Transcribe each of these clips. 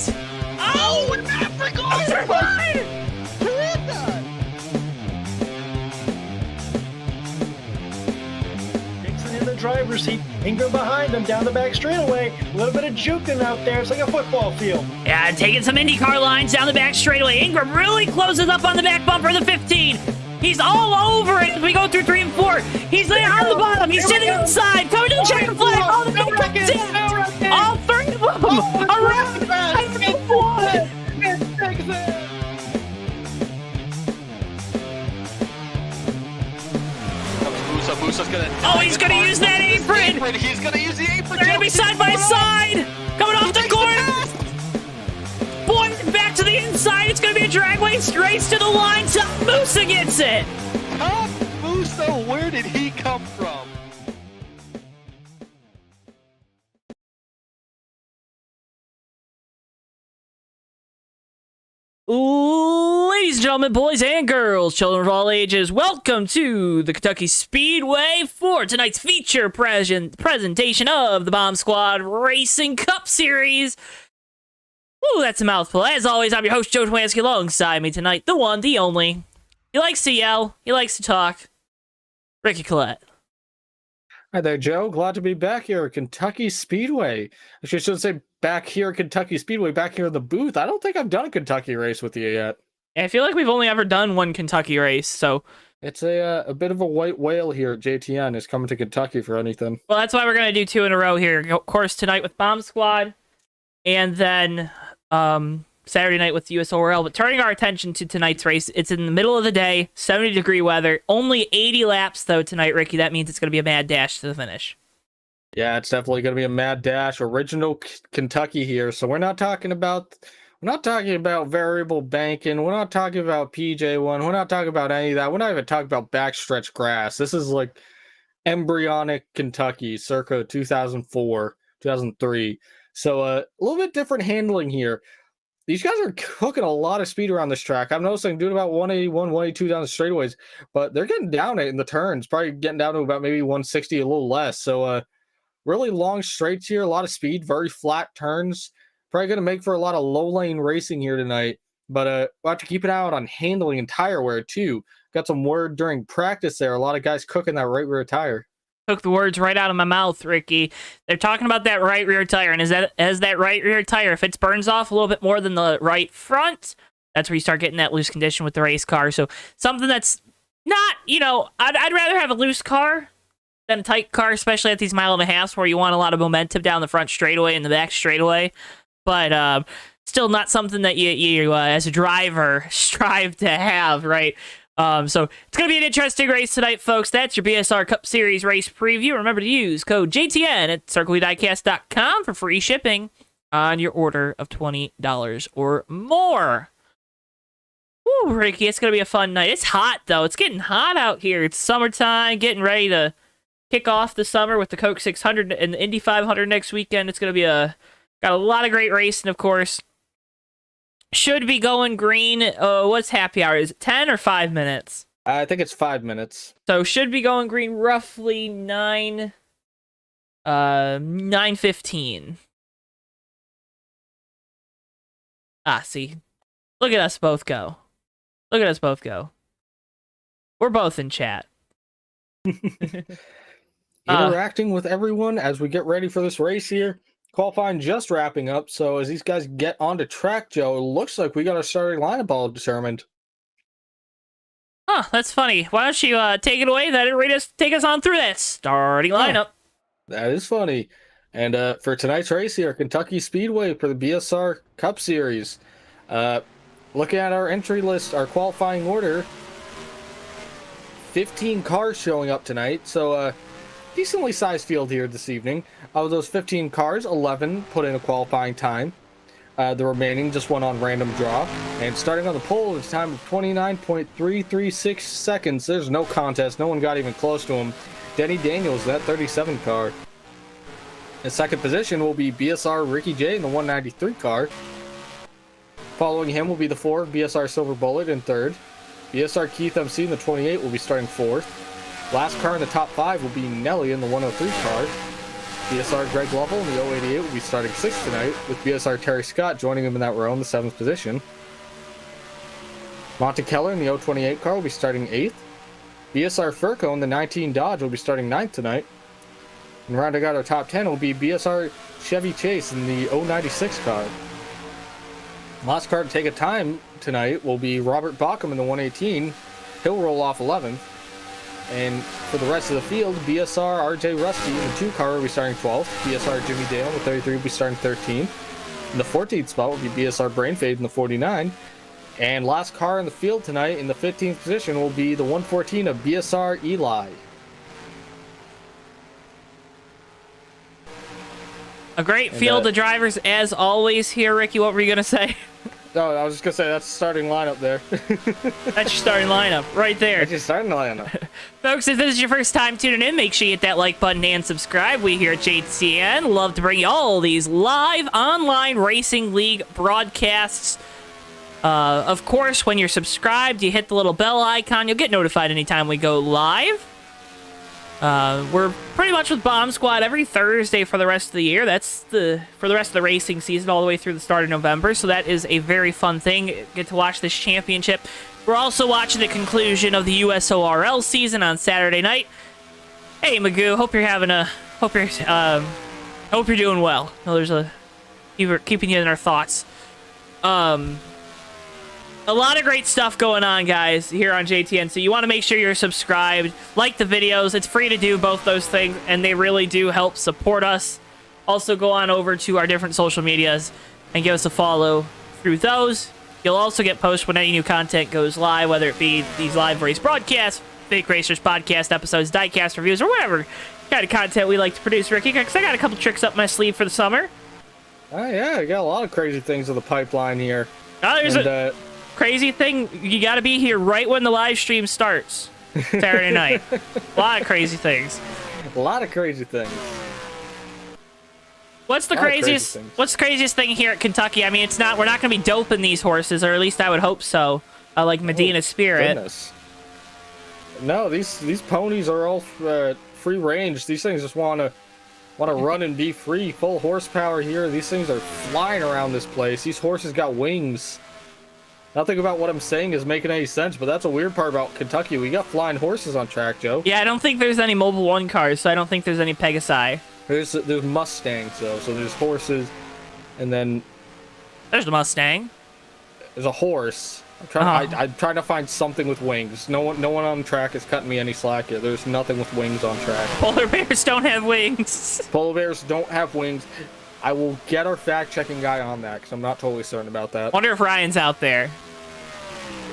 it! Oh, an African! Who is that? Dixon in the driver's seat, Ingram behind him down the back straightaway. A little bit of juking out there. It's like a football field. Yeah, taking some IndyCar lines down the back straightaway. Ingram really closes up on the back bumper of the 15. He's all over it as we go through 3 and 4. He's there on the bottom. He's sitting inside. Coming to the checker flag. Oh, the big tipped. All 3 of them. Around. Musa's gonna. Oh, he's gonna use that apron. He's gonna use the apron. They're gonna be side by side. Coming off the corner. Boy, back to the inside. It's gonna be a dragway race to the line. Tom Musa gets it. Tom Musa, where did he come from? Ladies and gentlemen, boys and girls, children of all ages, welcome to the Kentucky Speedway for tonight's feature presentation of the Bomb Squad Racing Cup Series. Ooh, that's a mouthful. As always, I'm your host, JoeTowNetwork. Alongside me tonight, the one, the only. He likes to yell. He likes to talk. Ricky Collette. Hi there, Joe. Glad to be back here at Kentucky Speedway. Actually, I should say back here at Kentucky Speedway, back here in the booth. I don't think I've done a Kentucky race with you yet. I feel like we've only ever done one Kentucky race, so... It's a bit of a white whale here at JTN is coming to Kentucky for anything. Well, that's why we're going to do 2 in a row here. Of course, tonight with Bomb Squad, and then Saturday night with USORL. But turning our attention to tonight's race, it's in the middle of the day, 70-degree weather, only 80 laps, though, tonight, Ricky. That means it's going to be a mad dash to the finish. Yeah, it's definitely going to be a mad dash. Original Kentucky here, so we're not talking about variable banking. We're not talking about PJ1. We're not talking about any of that. We're not even talking about backstretch grass. This is like embryonic Kentucky circa 2004, 2003. So a little bit different handling here. These guys are cooking a lot of speed around this track. I'm noticing doing about 181, 182 down the straightaways, but they're getting down it in the turns, probably getting down to about maybe 160, a little less. So really long straights here, a lot of speed, very flat turns. Probably going to make for a lot of low lane racing here tonight, but we'll have to keep an eye out on handling and tire wear too. Got some word during practice there. A lot of guys cooking that right rear tire. Took the words right out of my mouth, Ricky. They're talking about that right rear tire, and as that right rear tire, if it burns off a little bit more than the right front, that's where you start getting that loose condition with the race car. So something that's not, I'd rather have a loose car than a tight car, especially at these 1.5 miles where you want a lot of momentum down the front straightaway and the back straightaway. But still not something that you as a driver strive to have, right? So it's going to be an interesting race tonight, folks. That's your BSR Cup Series race preview. Remember to use code JTN at CircleDiecast.com for free shipping on your order of $20 or more. Woo, Ricky, it's going to be a fun night. It's hot, though. It's getting hot out here. It's summertime, getting ready to kick off the summer with the Coke 600 and the Indy 500 next weekend. It's going to be got a lot of great racing, of course. Should be going green. What's happy hour? Is it 10 or 5 minutes? I think it's 5 minutes. So should be going green roughly 9:15. See. Look at us both go. Look at us both go. We're both in chat. Interacting with everyone as we get ready for this race here. Qualifying just wrapping up, so as these guys get onto track, Joe, it looks like we got our starting lineup all determined. Huh, that's funny. Why don't you take it away? Take us on through that starting lineup. That is funny. And for tonight's race here, Kentucky Speedway for the BSR Cup Series. Looking at our entry list, our qualifying order, 15 cars showing up tonight, so decently sized field here this evening. Of those 15 cars, 11 put in a qualifying time. The remaining just went on random draw. And starting on the pole, it's time of 29.336 seconds. There's no contest. No one got even close to him. Denny Daniels, that 37 car. In second position will be BSR Ricky J in the 193 car. Following him will be the 4 BSR Silver Bullet in third. BSR Keith MC in the 28 will be starting fourth. Last car in the top 5 will be Nelly in the 103 car. BSR Greg Lovell in the 088 will be starting 6th tonight, with BSR Terry Scott joining him in that row in the 7th position. Monte Keller in the 028 car will be starting 8th. BSR Furco in the 19 Dodge will be starting 9th tonight. And rounding out our top 10 will be BSR Chevy Chase in the 096 car. Last car to take a time tonight will be Robert Bauckham in the 118. He'll roll off 11th. And for the rest of the field, BSR RJ Rusty in the 2 car will be starting 12th. BSR Jimmy Dale in the 33 will be starting 13th. In the 14th spot will be BSR Brainfade in the 49. And last car in the field tonight in the 15th position will be the 114 of BSR Eli. A great field of drivers as always here, Ricky. What were you going to say? No, I was just going to say that's the starting lineup there. That's your starting lineup right there. That's your starting lineup. Folks, if this is your first time tuning in, make sure you hit that like button and subscribe. We here at JTN love to bring you all these live online racing league broadcasts. Of course, when you're subscribed, you hit the little bell icon. You'll get notified anytime we go live. We're pretty much with Bomb Squad every Thursday for the rest of the year. That's for the rest of the racing season all the way through the start of November. So that is a very fun thing. Get to watch this championship. We're also watching the conclusion of the USORL season on Saturday night. Hey, Magoo, hope you're doing well. No, there's keeping you in our thoughts. A lot of great stuff going on, guys, here on JTN. So you want to make sure you're subscribed, like the videos. It's free to do both those things, and they really do help support us. Also, go on over to our different social medias and give us a follow through those. You'll also get posts when any new content goes live, whether it be these live race broadcasts, Fake Racers podcast episodes, diecast reviews, or whatever kind of content we like to produce, Ricky, because I got a couple tricks up my sleeve for the summer. Oh, yeah, I got a lot of crazy things in the pipeline here. Oh, there's a crazy thing. You got to be here right when the live stream starts Saturday night. A lot of crazy things. A lot of crazy things. What's the craziest thing here at Kentucky? I mean, we're not going to be doping these horses, or at least I would hope so. Like Medina Spirit. Goodness. No, these ponies are all free range. These things just want to run and be free. Full horsepower here. These things are flying around this place. These horses got wings. Nothing about what I'm saying is making any sense, but that's a weird part about Kentucky. We got flying horses on track, Joe. Yeah, I don't think there's any Mobil 1 cars, so I don't think there's any Pegasi. There's Mustangs, though. So there's horses, and then there's the Mustang. There's a horse. I'm trying to find something with wings. No one on track is cutting me any slack here. There's nothing with wings on track. Polar bears don't have wings. Polar bears don't have wings. I will get our fact-checking guy on that, because I'm not totally certain about that. Wonder if Ryan's out there.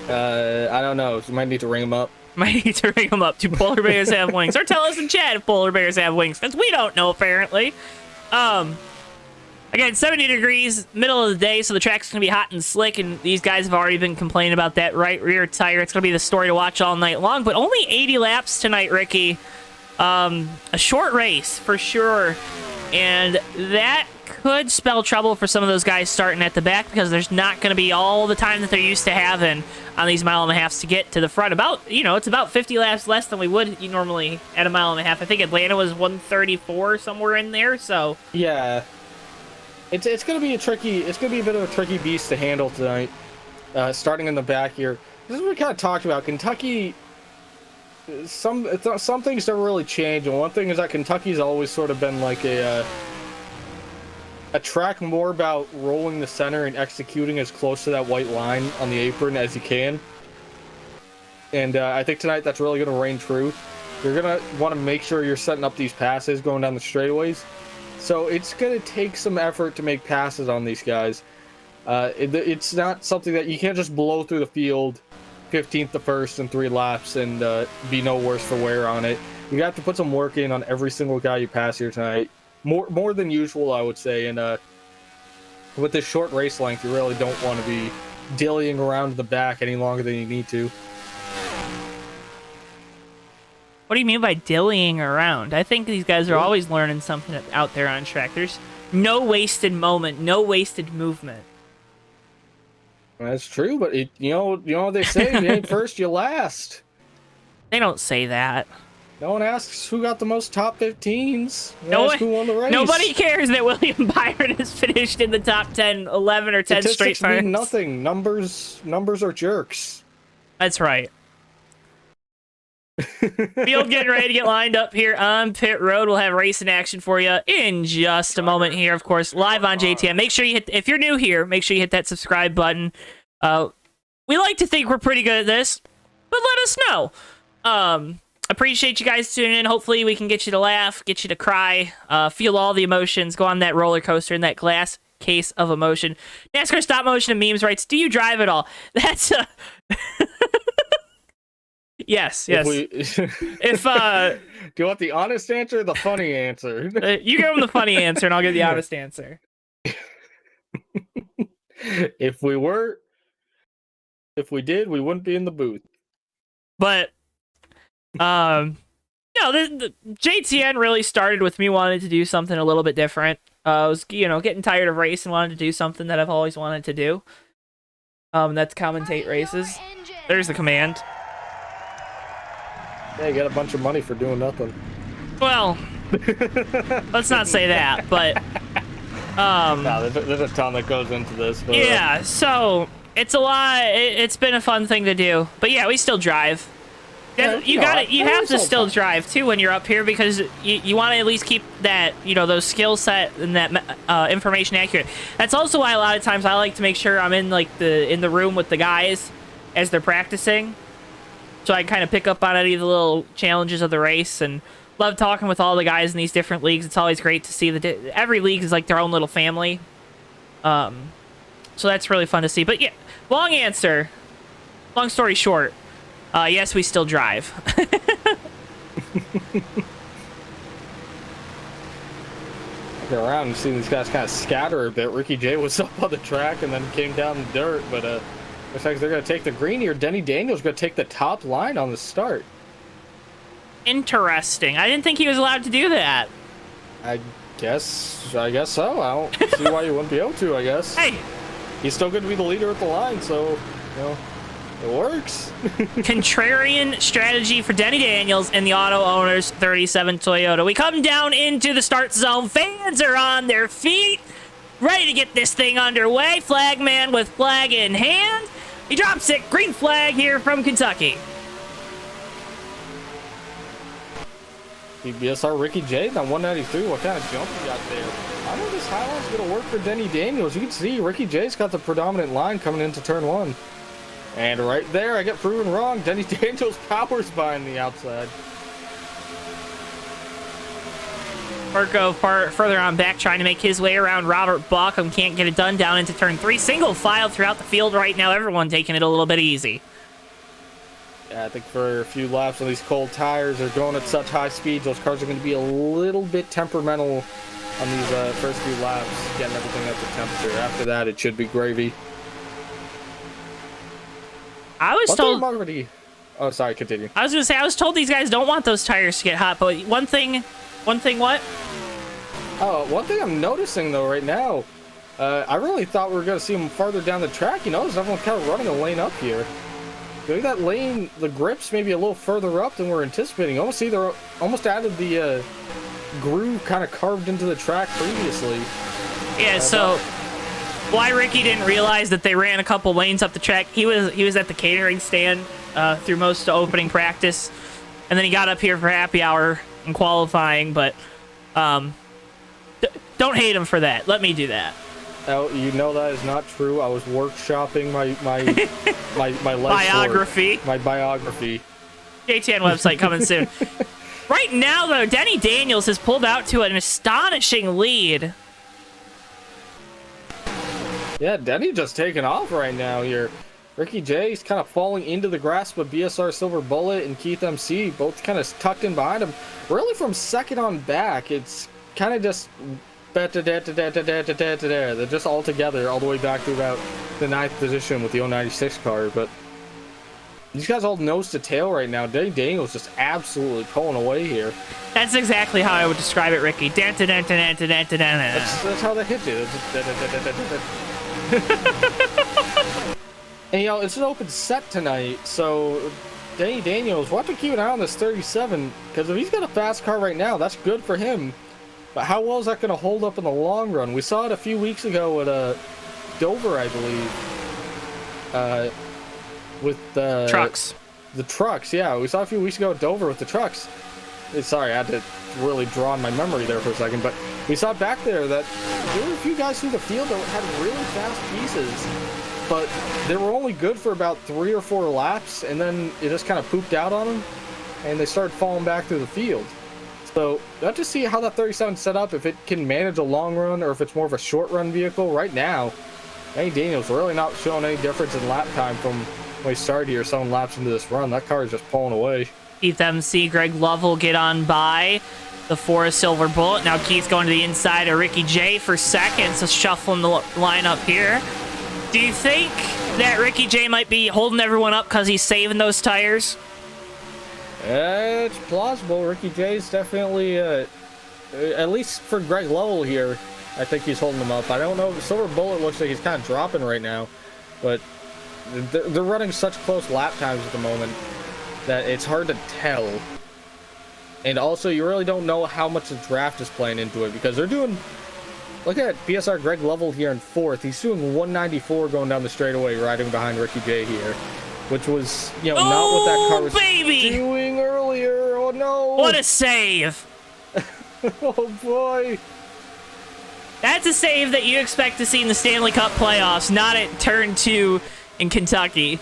I don't know. You might need to ring him up. Might need to ring him up. Do polar bears have wings? Or tell us in chat if polar bears have wings, because we don't know, apparently. Again, 70 degrees, middle of the day, so the track's going to be hot and slick, and these guys have already been complaining about that right rear tire. It's going to be the story to watch all night long, but only 80 laps tonight, Ricky. A short race, for sure, and that could spell trouble for some of those guys starting at the back, because there's not going to be all the time that they're used to having on these mile-and-a-halfs to get to the front. It's about 50 laps less than we would normally at a mile-and-a-half. I think Atlanta was 134, somewhere in there, so... Yeah. It's going to be a bit of a tricky beast to handle tonight, starting in the back here. This is what we kind of talked about. Kentucky, some things never really change, and one thing is that Kentucky's always sort of been like a track more about rolling the center and executing as close to that white line on the apron as you can. And I think tonight that's really going to reign true. You're going to want to make sure you're setting up these passes going down the straightaways. So it's going to take some effort to make passes on these guys. It's not something that you can't just blow through the field 15th to 1st in 3 laps and be no worse for wear on it. You have to put some work in on every single guy you pass here tonight. More than usual, I would say. And with this short race length, you really don't want to be dillying around the back any longer than you need to. What do you mean by dillying around? I think these guys are always learning something out there on track. There's no wasted moment, no wasted movement. That's true, but you know what they say, you ain't first, you last. They don't say that. No one asks who got the most top 15s. They No ask who won the race. Nobody cares that William Byron has finished in the top 10, 11 or 10 straight Statistics starts. mean nothing. Numbers are jerks. That's right. Field getting ready to get lined up here on pit road. We'll have racing action for you in just a moment here, of course, live on JTN. Make sure you hit, if you're new here, make sure you hit that subscribe button. We like to think we're pretty good at this, but let us know. Appreciate you guys tuning in. Hopefully we can get you to laugh, get you to cry, feel all the emotions, go on that roller coaster in that glass case of emotion. NASCAR Stop Motion and Memes writes, do you drive at all? That's a... Yes. If do you want the honest answer or the funny answer? You give them the funny answer, and I'll give the honest answer. If we did, we wouldn't be in the booth. But, no, the JTN really started with me wanting to do something a little bit different. I was, getting tired of racing, wanted to do something that I've always wanted to do. That's commentate races. There's the command. Yeah, you got a bunch of money for doing nothing. Well, let's not say that, but no, there's a ton that goes into this. But, yeah, so it's a lot. It's been a fun thing to do, but yeah, we still drive. Yeah, You have to still drive too when you're up here because you want to at least keep that those skill set and that information accurate. That's also why a lot of times I like to make sure I'm in in the room with the guys as they're practicing. So I kind of pick up on any of the little challenges of the race, and love talking with all the guys in these different leagues. It's always great to see every league is like their own little family. So that's really fun to see. But yeah, long story short, yes, we still drive. Looking around and seeing these guys kind of scatter a bit. Ricky J was up on the track and then came down the dirt, but looks like they're going to take the green here. Denny Daniels going to take the top line on the start. Interesting. I didn't think he was allowed to do that. I guess so. I don't see why you wouldn't be able to, I guess. Hey! He's still going to be the leader at the line, so, it works. Contrarian strategy for Denny Daniels and the Auto Owners 37 Toyota. We come down into the start zone. Fans are on their feet, ready to get this thing underway. Flagman with flag in hand. He drops it. Green flag here from Kentucky. BSR Ricky J on 193. What kind of jump he got there? I know this highline's going to work for Denny Daniels. You can see Ricky J's got the predominant line coming into turn one. And right there, I get proven wrong. Denny Daniels powers by on the outside. Marco further on back, trying to make his way around Robert Bauckham. Can't get it done down into turn three. Single file throughout the field right now. Everyone taking it a little bit easy. Yeah, I think for a few laps on these cold tires, they're going at such high speeds. Those cars are going to be a little bit temperamental on these first few laps, getting everything at the temperature. After that, it should be gravy. I was told... Oh, sorry, continue. I was going to say, I was told these guys don't want those tires to get hot, but one thing what? Oh, one thing I'm noticing, though, right now, I really thought we were going to see them farther down the track. Everyone's kind of running a lane up here. Maybe that lane, the grips maybe a little further up than we're anticipating. Almost see they're almost added the groove kind of carved into the track previously. Yeah, so why Ricky didn't realize that they ran a couple lanes up the track. He was at the catering stand through most of opening practice, and then he got up here for happy hour and qualifying, but don't hate him for that. Let me do that. Oh, you know that is not true. I was workshopping my life biography. Story. My biography. JTN website coming soon. Right now, though, Denny Daniels has pulled out to an astonishing lead. Yeah, Denny just taking off right now here. Ricky J's kind of falling into the grasp of BSR Silver Bullet and Keith MC, both kind of tucked in behind him. Really from second on back, it's kind of just... They're just all together all the way back to about the 9th position with the 096 car, but these guys all nose to tail right now. Denny Daniels just absolutely pulling away here. That's exactly how I would describe it, Ricky. That's how they hit you. And it's an open set tonight, so Danny Daniels, we'll have to keep an eye on this 37, because if he's got a fast car right now, that's good for him. But how well is that going to hold up in the long run? We saw it a few weeks ago at Dover, I believe. With the Trucks. The trucks, yeah. We saw a few weeks ago at Dover with the trucks. Sorry, I had to really draw on my memory there for a second, but we saw back there that there were a few guys through the field that had really fast pieces, but they were only good for about 3 or 4 laps, and then it just kind of pooped out on them, and they started falling back through the field. So let's just see how that 37 set up, if it can manage a long run or if it's more of a short run vehicle. Right now, Danny Daniels really not showing any difference in lap time from when we started here 7 laps into this run. That car is just pulling away. Keith MC, Greg Lovell get on by the Forest Silver Bullet. Now Keith going to the inside of Ricky J for second, so shuffling the lineup here. Do you think that Ricky J might be holding everyone up because he's saving those tires? It's plausible. Ricky J's definitely, at least for Greg Lovell here, I think he's holding them up. I don't know. Silver Bullet looks like he's kind of dropping right now, but they're running such close lap times at the moment that it's hard to tell. And also, you really don't know how much the draft is playing into it, because they're doing... Look at BSR Greg Lovell here in 4th. He's doing 194 going down the straightaway, riding behind Ricky J here, which was, you know, not what that car was doing earlier. Oh, no. What a save. Oh, boy. That's a save that you expect to see in the Stanley Cup playoffs, not at turn 2 in Kentucky.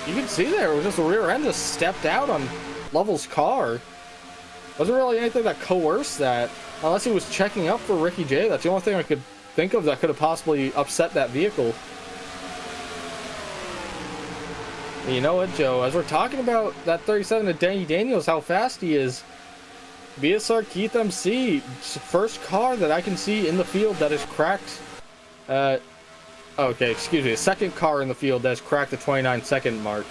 You can see there, it was just the rear end just stepped out on Lovell's car. Wasn't really anything that coerced that, unless he was checking up for Ricky J. That's the only thing I could think of that could have possibly upset that vehicle. And you know what, Joe? As we're talking about that 37 to Danny Daniels, how fast he is, BSR Keith MC, first car that I can see in the field that has cracked... okay, excuse me. The second car in the field that's cracked the 29-second mark.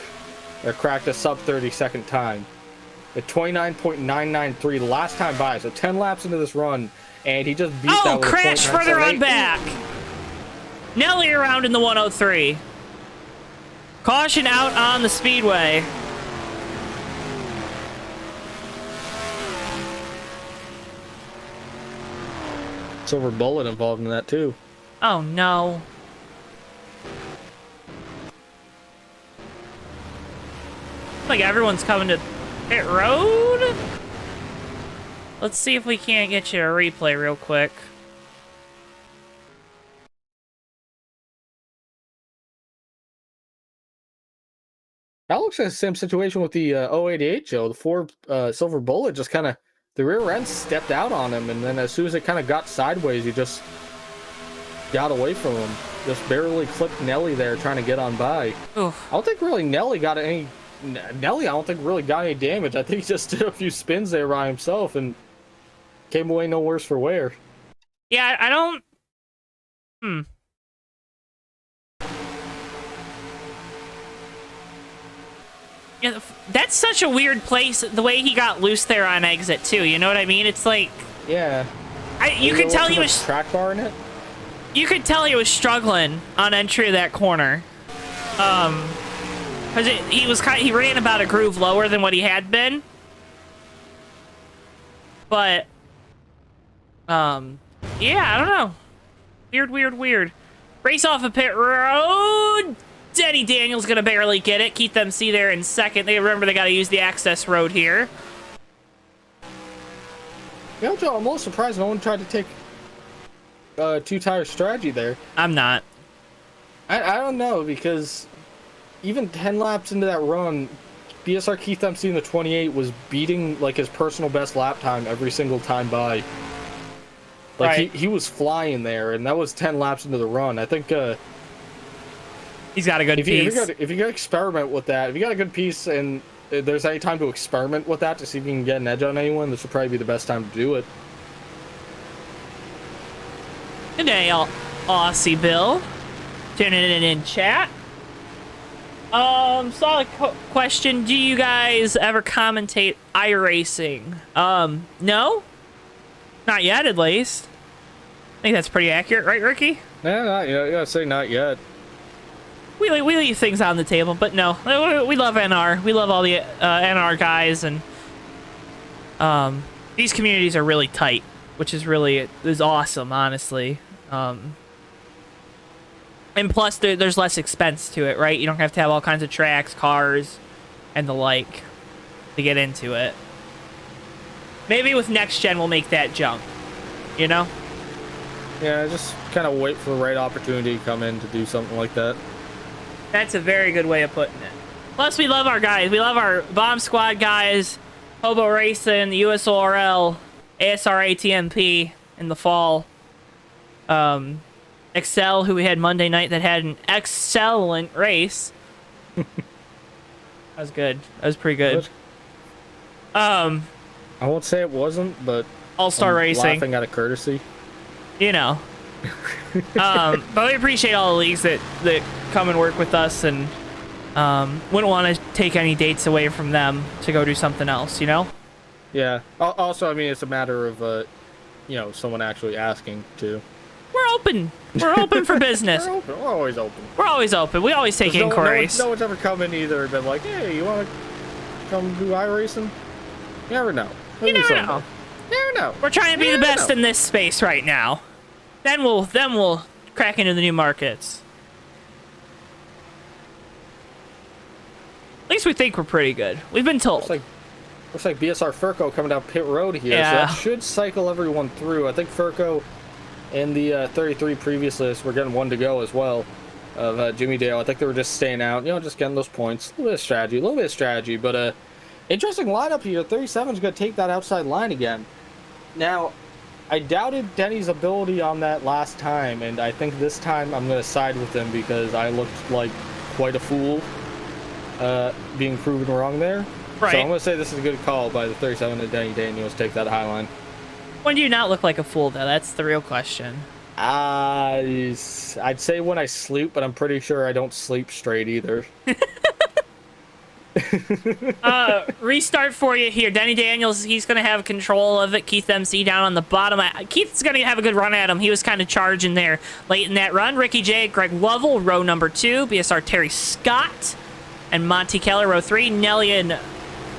Or cracked a sub-30-second time. At 29.993 last time by. So 10 laps into this run, and he just beat that with crash further on back. Nelly around in the 103. Caution out on the speedway. Silver Bullet involved in that, too. Oh, no. Like everyone's coming to pit road. Let's see if we can't get you a replay real quick. That looks like the same situation with the 088, Joe. The Ford Silver Bullet just kind of, the rear end stepped out on him, and then as soon as it kind of got sideways, he just got away from him. Just barely clipped Nelly there trying to get on by. Oof. I don't think really Nelly got any... Nelly, I don't think really got any damage. I think he just did a few spins there by himself and came away no worse for wear. Yeah, I don't... Yeah, that's such a weird place, the way he got loose there on exit, too. You know what I mean? It's like... Yeah. You could tell he was... track bar in it? You could tell he was struggling on entry of that corner. Because he ran about a groove lower than what he had been. But, yeah, I don't know. Weird. Race off of pit road. Denny Daniels gonna barely get it. Keith MC there in second. Remember they gotta use the access road here. Yeah, Joe, I'm a little surprised no one tried to take two-tire strategy there. I'm not. I don't know, because even 10 laps into that run, BSR Keith MC in the 28 was beating like his personal best lap time every single time by. Like right. he was flying there, and that was 10 laps into the run. I think he's got a good piece. If you got to experiment with that, if you got a good piece and there's any time to experiment with that to see if you can get an edge on anyone, this would probably be the best time to do it. Good day, Aussie Bill. Tuning in chat. Solid question. Do you guys ever commentate iRacing? No? Not yet, at least. I think that's pretty accurate, right, Ricky? Yeah, not yet. Yeah, I'd say not yet. we leave things on the table, but no, we love NR. We love all the NR guys, and these communities are really tight, which is awesome, honestly. And plus, there's less expense to it, right? You don't have to have all kinds of tracks, cars, and the like to get into it. Maybe with next gen, we'll make that jump, you know? Yeah, just kind of wait for the right opportunity to come in to do something like that. That's a very good way of putting it. Plus, we love our guys. We love our Bomb Squad guys, Hobo Racing, the USORL, ASR ATMP in the fall. Excel, who we had Monday night, that had an excellent race. That was good. That was pretty good. I won't say it wasn't, but All-Star Racing. Laughing out of courtesy. You know. But we appreciate all the leagues that come and work with us, and wouldn't want to take any dates away from them to go do something else, you know? Yeah. Also, I mean, it's a matter of, someone actually asking to. We're open. We're open for business. We're open. We're always open. We're always open. We always take inquiries. No one's ever come in either and been like, hey, you want to come do iRacing? You never know. You never know. You never know. We're trying to be the best in this space right now. Then we'll crack into the new markets. At least we think we're pretty good. We've been told. Looks like BSR Furco coming down pit road here. Yeah. So that should cycle everyone through. I think Furco and the 33 previous list, we're getting one to go as well of Jimmy Dale. I think they were just staying out, just getting those points. A little bit of strategy, but interesting lineup here. 37 is going to take that outside line again. Now, I doubted Denny's ability on that last time, and I think this time I'm going to side with him because I looked like quite a fool being proven wrong there. Right. So I'm going to say this is a good call by the 37 of Denny Daniels to take that high line. When do you not look like a fool, though? That's the real question. I'd say when I sleep, but I'm pretty sure I don't sleep straight either. Restart for you here. Denny Daniels, he's going to have control of it. Keith MC down on the bottom. Keith's going to have a good run at him. He was kind of charging there late in that run. Ricky J, Greg Lovell, row number 2. BSR Terry Scott and Monty Keller, row 3. Nelly and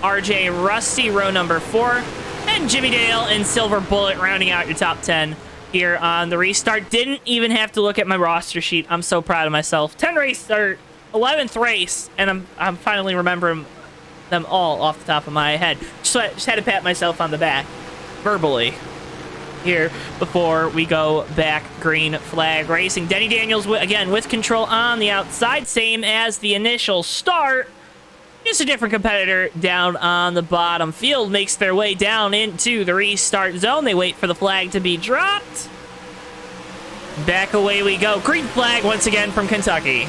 RJ Rusty, row number 4. And Jimmy Dale and Silver Bullet rounding out your top 10 here on the restart. Didn't even have to look at my roster sheet. I'm so proud of myself. 11th race, and I'm finally remembering them all off the top of my head. Just had to pat myself on the back verbally here before we go back green flag racing. Denny Daniels, again, with control on the outside, same as the initial start. Just a different competitor down on the bottom. Field makes their way down into the restart zone. They wait for the flag to be dropped. Back away we go. Green flag once again from Kentucky.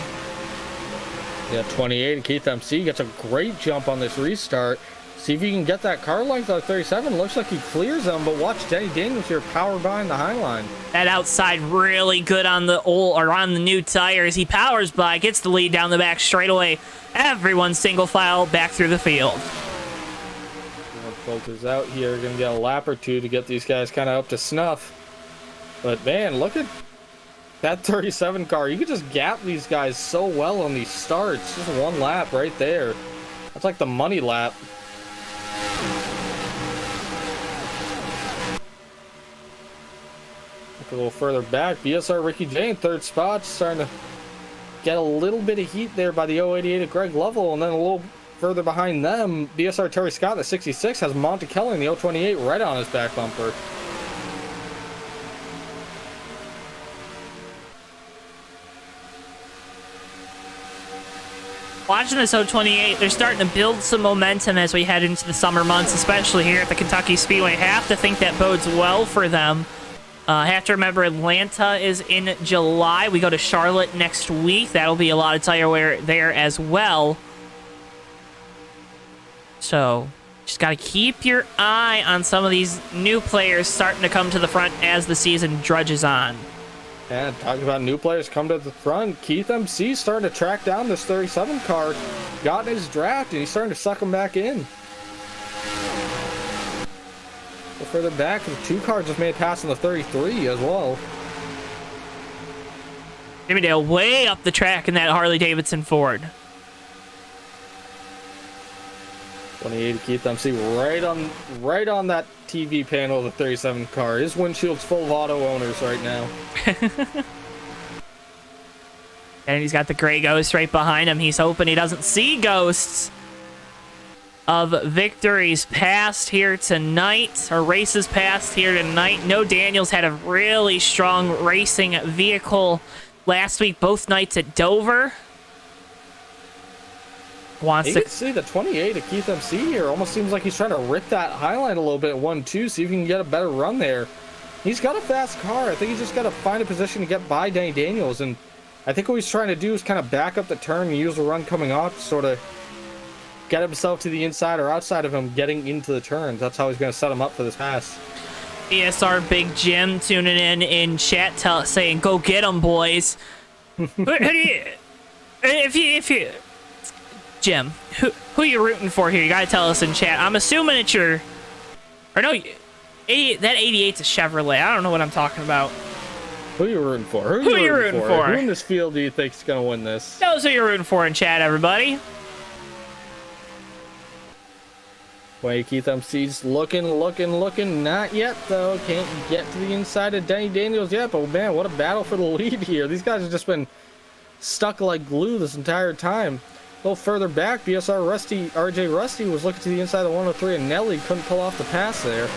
Yeah, 28. Keith MC gets a great jump on this restart. See if you can get that car length on 37. Looks like he clears them, but watch Denny Daniels here power behind the high line. That outside really good on the on the new tires. He powers by, gets the lead down the back straightaway. Everyone single file back through the field. Bolt is out here. Gonna get a lap or two to get these guys kind of up to snuff. But man, look at that 37 car. You could just gap these guys so well on these starts. Just one lap right there. That's like the money lap. Look a little further back. BSR Ricky J in third spot. Starting to get a little bit of heat there by the 088 of Greg Lovell. And then a little further behind them, BSR Terry Scott, the 66, has Monte Kelly in the 028 right on his back bumper. Watching this 028, they're starting to build some momentum as we head into the summer months, especially here at the Kentucky Speedway. Have to think that bodes well for them. Have to remember Atlanta is in July. We go to Charlotte next week. That'll be a lot of tire wear there as well. So just got to keep your eye on some of these new players starting to come to the front as the season drudges on. And talking about new players come to the front, Keith MC starting to track down this 37 car. Got in his draft, and he's starting to suck him back in. Go further back, the 2 cars just made it past in the 33 as well. Jimmy Dale way up the track in that Harley-Davidson Ford. 28 Keith MC right on that TV panel of the 37 car. His windshield's full of auto owners right now. And he's got the gray ghost right behind him. He's hoping he doesn't see ghosts of victories past here tonight, or races past here tonight. No Daniels had a really strong racing vehicle last week, both nights at Dover. You can see the 28 of Keith MC here. Almost seems like he's trying to rip that highline a little bit 1-2, see if he can get a better run there. He's got a fast car. I think he's just got to find a position to get by Danny Daniels, and I think what he's trying to do is kind of back up the turn and use the run coming off to sort of get himself to the inside or outside of him getting into the turns. That's how he's going to set him up for this pass. BSR Big Jim tuning in chat saying, go get him, boys. if you Jim, who you rooting for here? You got to tell us in chat. I'm assuming it's that 88's a Chevrolet. I don't know what I'm talking about. Who are you rooting for? Who are you rooting for? Who in this field do you think is going to win this? Tell us who you're rooting for in chat, everybody. Wait, Keith MC's looking. Not yet, though. Can't get to the inside of Danny Daniels yet. But, man, what a battle for the lead here. These guys have just been stuck like glue this entire time. A little further back, BSR RJ Rusty was looking to the inside of 103, and Nelly couldn't pull off the pass there.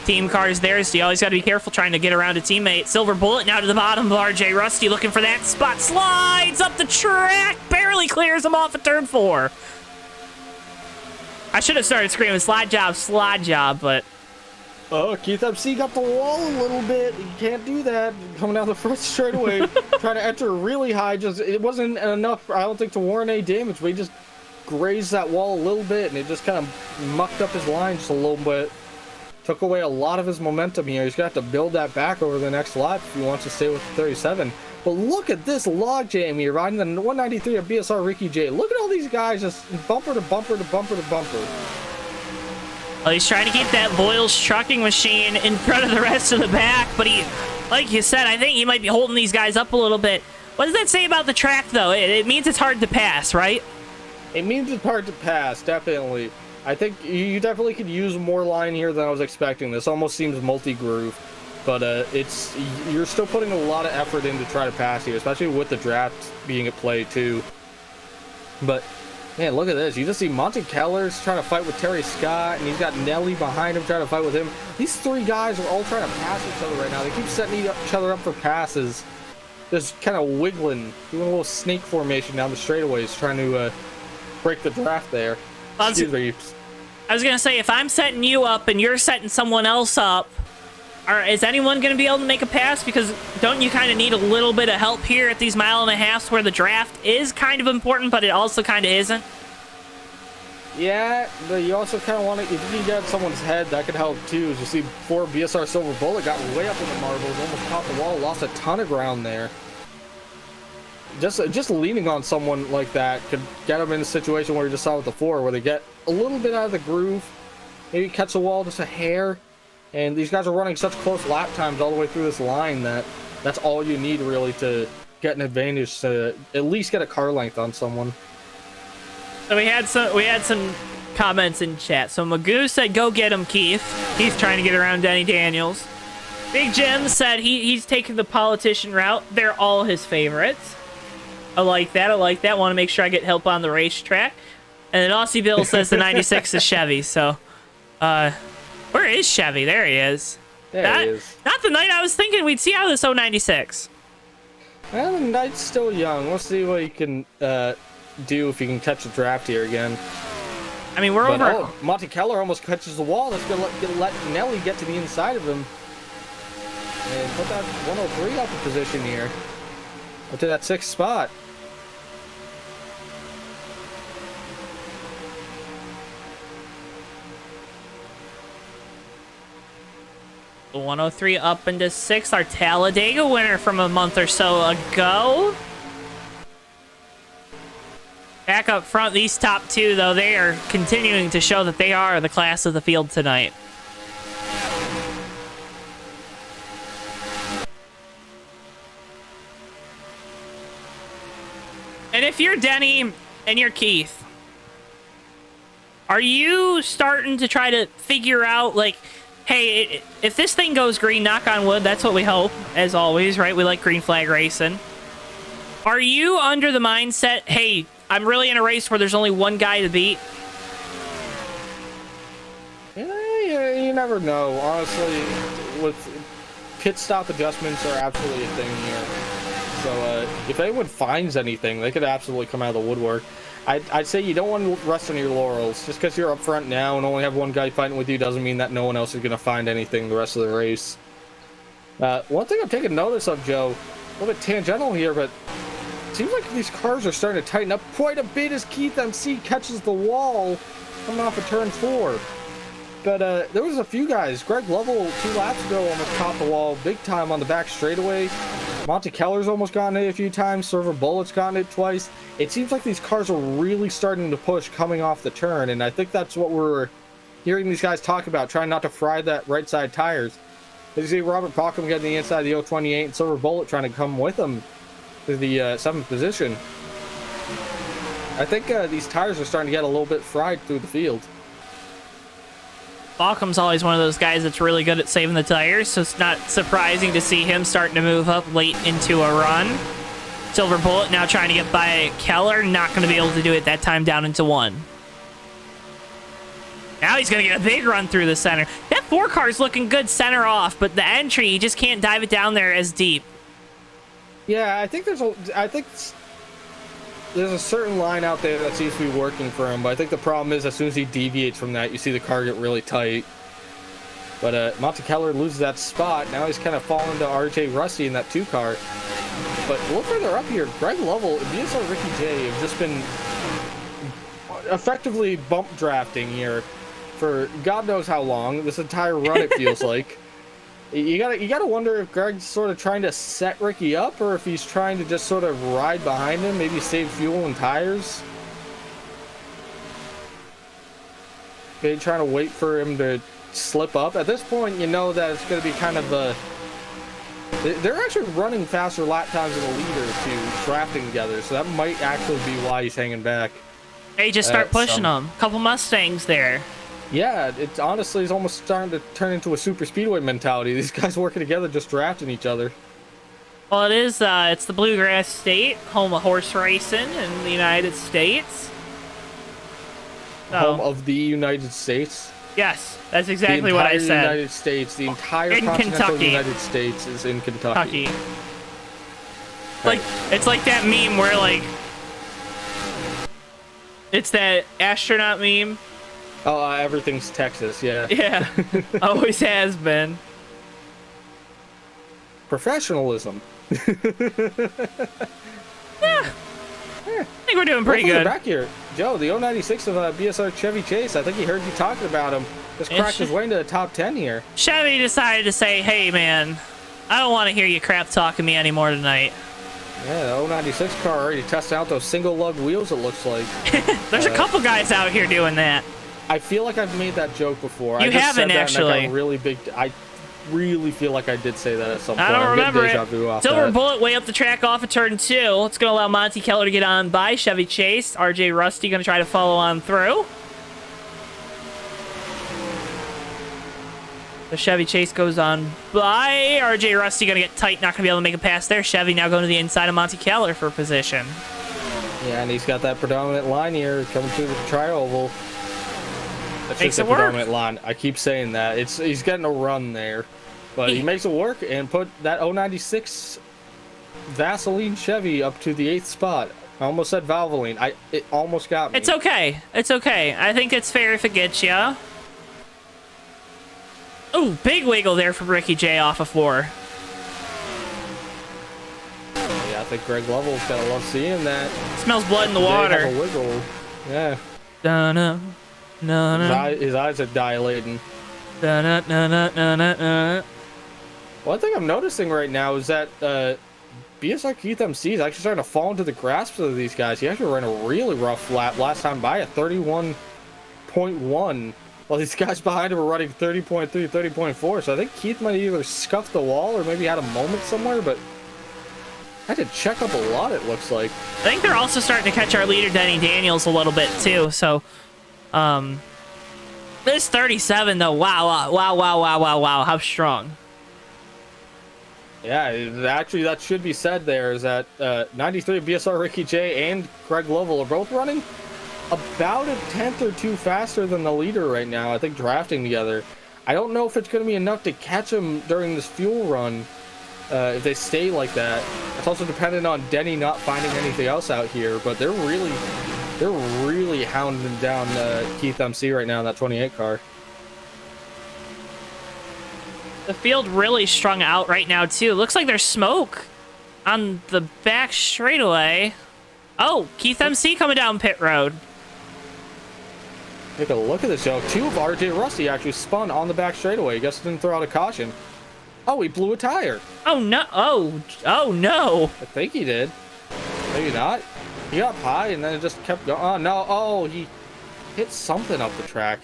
Team car is there, so you always got to be careful trying to get around a teammate. Silver Bullet now to the bottom of RJ Rusty, looking for that spot. Slides up the track, barely clears him off at turn 4. I should have started screaming slide job, but... Oh, Keith MC got the wall a little bit. You can't do that. Coming down the front straightaway, trying to enter really high. It wasn't enough, I don't think, to warrant any damage, but he just grazed that wall a little bit, and it just kind of mucked up his line just a little bit. Took away a lot of his momentum here. He's going to have to build that back over the next lap if he wants to stay with the 37. But look at this log jam here, riding the 193 of BSR Ricky J. Look at all these guys just bumper to bumper to bumper to bumper. Well, he's trying to keep that Voiles trucking machine in front of the rest of the back, but he, like you said, I think he might be holding these guys up a little bit. What does that say about the track, though? It means it's hard to pass, right? It means it's hard to pass, definitely. I think you definitely could use more line here than I was expecting. This almost seems multi-groove, but you're still putting a lot of effort in to try to pass here, especially with the draft being at play, too. But... man, look at this. You just see Monte Keller's trying to fight with Terry Scott, and he's got Nelly behind him trying to fight with him. These three guys are all trying to pass each other right now. They keep setting each other up for passes. Just kind of wiggling, doing a little snake formation down the straightaways, trying to break the draft there. Excuse me. I was going to say, if I'm setting you up and you're setting someone else up, is anyone going to be able to make a pass? Because don't you kind of need a little bit of help here at these 1.5 miles where the draft is kind of important, but it also kind of isn't? Yeah, but you also kind of want to, if you can get someone's head, that could help too. As you see, before BSR Silver Bullet got way up in the marbles, almost caught the wall, lost a ton of ground there. Just leaning on someone like that could get them in a situation where you just saw with the 4, where they get a little bit out of the groove, maybe catch the wall just a hair. And these guys are running such close lap times all the way through this line that that's all you need really to get an advantage, to at least get a car length on someone. So we had some comments in chat. So Magoo said, "Go get him, Keith." He's trying to get around Danny Daniels. Big Jim said he's taking the politician route. They're all his favorites. I like that. Want to make sure I get help on the racetrack. And then Aussie Bill says the 96 is Chevy. So, where is Chevy? There he is. There he is. Not the night I was thinking we'd see out of this 096. Well, the night's still young. We'll see what he can do if he can catch the draft here again. I mean, we're over. Oh, Monte Keller almost catches the wall. That's going to let Nelly get to the inside of him. And put that 103 up in position here. Up to that 6th spot. The 103 up into 6th, our Talladega winner from a month or so ago. Back up front, these top two, though, they are continuing to show that they are the class of the field tonight. if you're Denny and you're Keith, are you starting to try to figure out, like, hey, if this thing goes green, knock on wood, that's what we hope, as always, right? We like green flag racing. Are you under the mindset, hey, I'm really in a race where there's only one guy to beat? Yeah, you never know. Honestly, with pit stop adjustments are absolutely a thing here. So if anyone finds anything, they could absolutely come out of the woodwork. I'd say you don't want to rest on your laurels. Just because you're up front now and only have one guy fighting with you doesn't mean that no one else is going to find anything the rest of the race. One thing I'm taking notice of, Joe, a little bit tangential here, but it seems like these cars are starting to tighten up quite a bit as Keith MC catches the wall coming off of turn 4. But there was a few guys. Greg Lovell 2 laps ago almost caught the wall big time on the back straightaway. Monte Keller's almost gotten it a few times. Silver Bullet's gotten it twice. It seems like these cars are really starting to push coming off the turn, and I think that's what we're hearing these guys talk about, trying not to fry that right side tires. As you see Robert Pockham getting the inside of the 028 and Silver Bullet trying to come with him to the 7th position. I think these tires are starting to get a little bit fried through the field. Balcom's always one of those guys that's really good at saving the tires, so it's not surprising to see him starting to move up late into a run. Silver Bullet now trying to get by Keller, not going to be able to do it that time, down into 1. Now he's going to get a big run through the center. That 4 car's looking good center off, but the entry, he just can't dive it down there as deep. Yeah, I think there's a certain line out there that seems to be working for him, but I think the problem is as soon as he deviates from that, you see the car get really tight. But Monte Keller loses that spot. Now he's kind of falling to RJ Rusty in that 2 car. But a little further up here, Greg Lovell and BSR Ricky J have just been effectively bump drafting here for God knows how long. This entire run, it feels like. You gotta wonder if Greg's sort of trying to set Ricky up, or if he's trying to just sort of ride behind him, maybe save fuel and tires. Maybe trying to wait for him to slip up. At this point, you know that it's going to be kind of a... They're actually running faster lap times than the leader to drafting together, so that might actually be why he's hanging back. Hey, just start pushing them. Couple Mustangs there. Yeah, it honestly is almost starting to turn into a super speedway mentality. These guys working together, just drafting each other. Well, it is. It's the Bluegrass State, home of horse racing in the United States. So, home of the United States? Yes, that's exactly what I said. The entire United States, the entire continental United States is in Kentucky. Like, it's like that meme where, like, it's that astronaut meme. Oh, everything's Texas, yeah. Yeah, always has been. Professionalism. Yeah, I think we're doing pretty good. Back here, Joe, the 096 of BSR Chevy Chase. I think he heard you talking about him. Just cracked his way into the top 10 here. Chevy decided to say, "Hey, man, I don't want to hear you crap talking me anymore tonight." Yeah, the 096 car already testing out those single lug wheels. It looks like there's a couple guys out here doing that. I feel like I've made that joke before. You I just haven't said that actually. And I got really big. I really feel like I did say that at some point. I don't remember deja vu off Silver that. Bullet way up the track off of turn 2. It's going to allow Monte Keller to get on by Chevy Chase. RJ Rusty going to try to follow on through. The Chevy Chase goes on by. RJ Rusty going to get tight, not going to be able to make a pass there. Chevy now going to the inside of Monte Keller for position. Yeah, and he's got that predominant line here coming through the tri-oval. That's Makes just a it work. predominant line. I keep saying that. He's getting a run there. But he makes it work and put that 096 Vaseline Chevy up to the 8th spot. I almost said Valvoline. It almost got me. It's okay. It's okay. I think it's fair if it gets ya. Ooh, big wiggle there from Ricky J off of 4. Yeah, I think Greg Lovell's gotta love seeing that. Smells blood in the water. Have a wiggle. Yeah. Dun-na, dun-na, His eyes are dilating. dun-na, dun-na, dun-na, dun-na. One thing I'm noticing right now is that BSR Keith MC is actually starting to fall into the grasp of these guys. He actually ran a really rough lap last time by at 31.1, while these guys behind him were running 30.3, 30.4. So I think Keith might either scuffed the wall or maybe had a moment somewhere, but had to check up a lot, it looks like. I think they're also starting to catch our leader, Denny Daniels, a little bit, too. So, this 37, though, wow, how strong. Yeah, actually, that should be said there, is that 93 BSR Ricky J and Greg Lovell are both running about a tenth or two faster than the leader right now, I think, drafting together. I don't know if it's going to be enough to catch them during this fuel run, if they stay like that. It's also dependent on Denny not finding anything else out here, but they're really hounding down Keith MC right now in that 28 car. The field really strung out right now, too. Looks like there's smoke on the back straightaway. Oh, Keith MC coming down pit road. Take a look at this, yo. 2 of RJ Rusty actually spun on the back straightaway. Guess didn't throw out a caution. Oh, he blew a tire. Oh, no. Oh, no. I think he did. Maybe not. He got high and then it just kept going. Oh, no. Oh, he hit something up the track.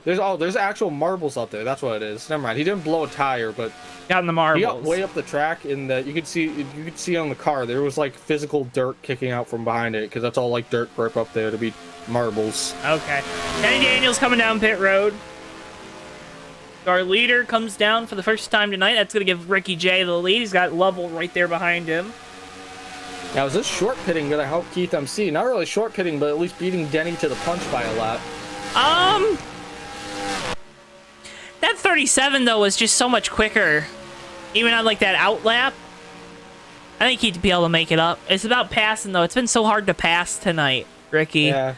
There's actual marbles up there. That's what it is. Never mind. He didn't blow a tire, but got in the marbles. He got way up the track, and you could see on the car there was like physical dirt kicking out from behind it, because that's all like dirt grip up there to be marbles. Okay. Denny Daniels coming down pit road. Our leader comes down for the first time tonight. That's gonna give Ricky J the lead. He's got Lovell right there behind him. Now, is this short pitting gonna help Keith MC? Not really short pitting, but at least beating Denny to the punch by a lap. That 37, though, was just so much quicker. Even on, like, that out lap. I think he'd be able to make it up. It's about passing, though. It's been so hard to pass tonight, Ricky. Yeah.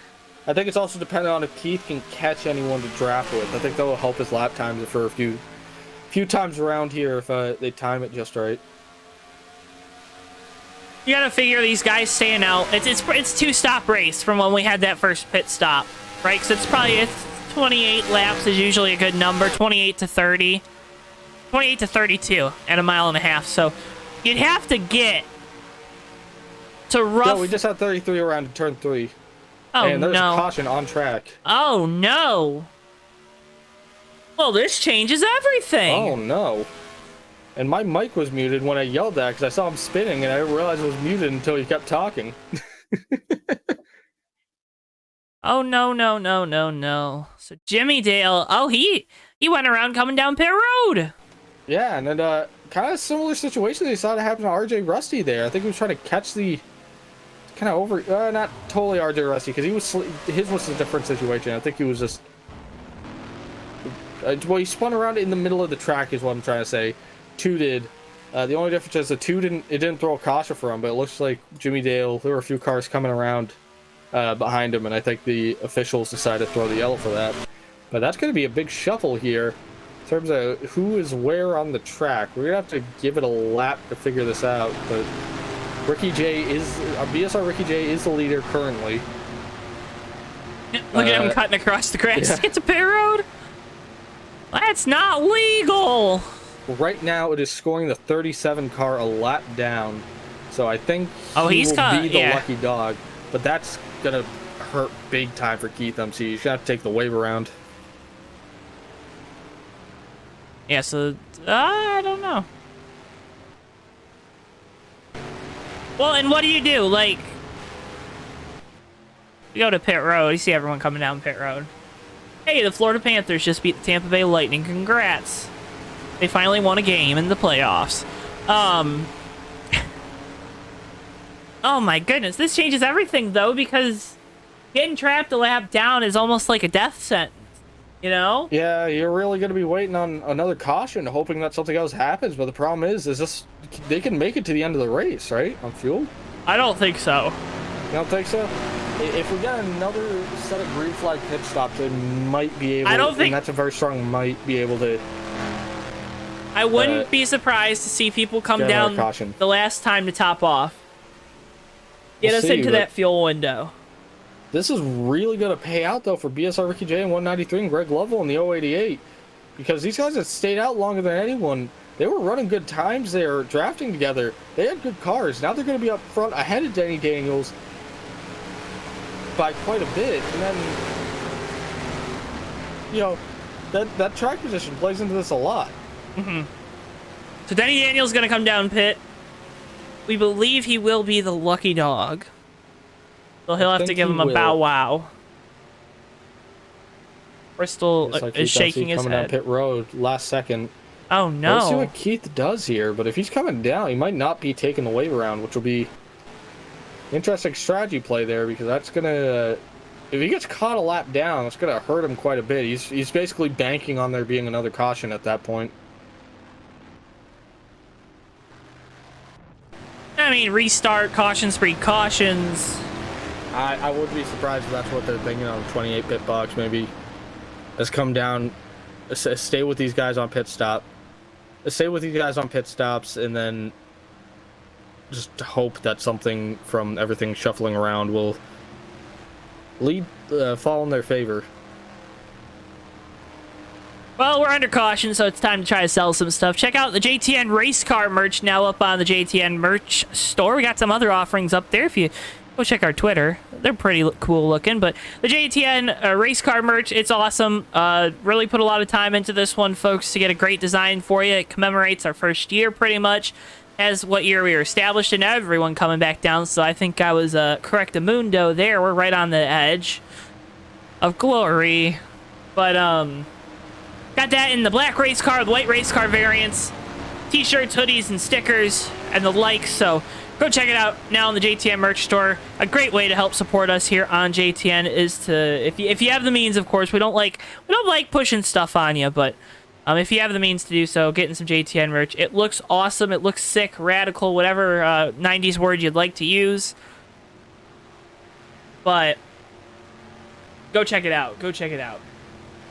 I think it's also dependent on if Keith can catch anyone to draft with. I think that will help his lap times for a few times around here if they time it just right. You gotta figure these guys staying out. It's two-stop race from when we had that first pit stop, right? Because it's 28 laps is usually a good number. 28 to 30, 28 to 32 at a mile and a half. So you'd have to get to rough. Yeah, we just had 33 around turn 3. Oh, and there's no. a caution on track. Oh no. Well, this changes everything. Oh no. And my mic was muted when I yelled that because I saw him spinning and I didn't realize it was muted until he kept talking. Oh, no. So Jimmy Dale, he went around coming down pit road. Yeah, and then kind of similar situation they saw that happen to RJ Rusty there. I think he was trying to catch the kind of over, not totally RJ Rusty, because his was a different situation. I think he was just, well, he spun around in the middle of the track is what I'm trying to say. 2 did. The only difference is the 2 didn't throw a caution for him, but it looks like Jimmy Dale, there were a few cars coming around behind him, and I think the officials decided to throw the yellow for that. But that's going to be a big shuffle here in terms of who is where on the track. We're going to have to give it a lap to figure this out, but Ricky J BSR Ricky J is the leader currently. Look at him cutting across the grass to get to pit road. That's not legal. Right now, it is scoring the 37 car a lap down, so I think he's will be the lucky dog. But that's gonna hurt big time for Keith MC. He's gonna have to take the wave around. Yeah, so I don't know. Well, and what do you do? Like, you go to pit road. You see everyone coming down pit road. Hey, the Florida Panthers just beat the Tampa Bay Lightning. Congrats. They finally won a game in the playoffs. Oh my goodness, this changes everything though, because getting trapped a lap down is almost like a death sentence, you know? Yeah, you're really going to be waiting on another caution, hoping that something else happens, but the problem is this, they can make it to the end of the race, right, on fuel? I don't think so. You don't think so? If we got another set of green flag pit stops, they might be able, and that's a very strong might be able to. I wouldn't be surprised to see people come down the last time to top off. Get us into that fuel window. This is really going to pay out, though, for BSR Ricky J and 193 and Greg Lovell in the 088. Because these guys have stayed out longer than anyone. They were running good times there, drafting together. They had good cars. Now they're going to be up front ahead of Denny Daniels by quite a bit. And then, you know, that track position plays into this a lot. So Denny Daniels going to come down pit. We believe he will be the lucky dog. So he'll have to think give he him a will. bow wow. Bristol Looks like is shaking his coming down head. pit road last second. Oh Let's see no. what Keith does here, but if he's coming down, he might not be taking the wave around, which will be interesting strategy play there, because that's gonna, if he gets caught a lap down, it's gonna hurt him quite a bit. He's basically banking on there being another caution at that point. I mean, restart, cautions, precautions. I would be surprised if that's what they're thinking on 28 pit box. Maybe let's come down, stay with these guys on pit stop. Let's stay with these guys on pit stops, and then just hope that something from everything shuffling around will fall in their favor. Well, we're under caution, so it's time to try to sell some stuff. Check out the JTN race car merch now up on the JTN merch store. We got some other offerings up there. If you go check our Twitter, they're pretty cool looking. But the JTN race car merch, it's awesome. Really put a lot of time into this one, folks, to get a great design for you. It commemorates our first year pretty much, as what year we were established, and everyone coming back down. So I think I was correctamundo there. We're right on the edge of glory. But got that in the black race car, the white race car variants, t-shirts, hoodies, and stickers, and the like. So go check it out now in the JTN merch store. A great way to help support us here on JTN is to, if you have the means, of course. We don't like pushing stuff on you, but if you have the means to do so, getting some JTN merch. It looks awesome. It looks sick, radical, whatever 90s word you'd like to use. But go check it out. Go check it out.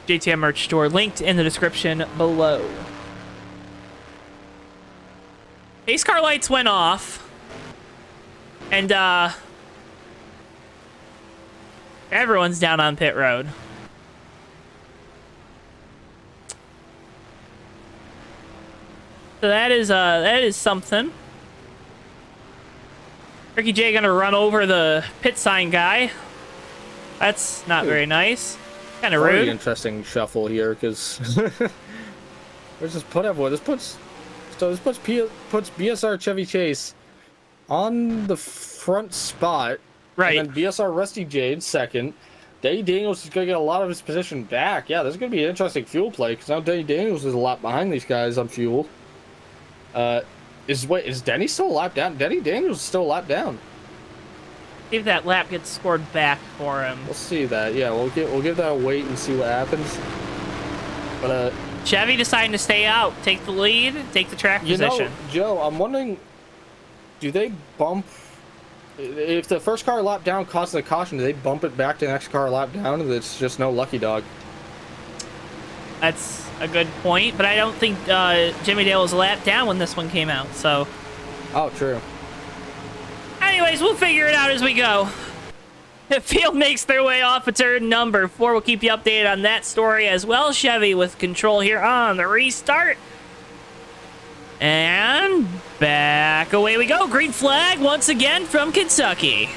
JTN merch store, linked in the description below. Pace car lights went off, and everyone's down on pit road. So that is something. Ricky J gonna run over the pit sign guy. That's not very nice. Kind of Very rude. interesting shuffle here, because let's just put everyone. This puts BSR Chevy Chase on the front spot, Right. And then BSR Rusty Jade second. Danny Daniels is going to get a lot of his position back. Yeah, this is going to be an interesting fuel play, because now Danny Daniels is a lot behind these guys on fuel. Is Denny still a lap down? Danny Daniels is still a lap down. See if that lap gets scored back for him. We'll see that. Yeah, we'll give that a wait and see what happens. But Chevy deciding to stay out, take the lead, take the track position. Joe, I'm wondering, do they bump if the first car lap down causes a caution? Do they bump it back to the next car lap down, and it's just no lucky dog? That's a good point, but I don't think Jimmy Dale was a lap down when this one came out. So, Oh, true. anyways, we'll figure it out as we go. The field makes their way off of turn number 4. We'll keep you updated on that story as well. Chevy with control here on the restart. And back away we go. Green flag once again from Kentucky.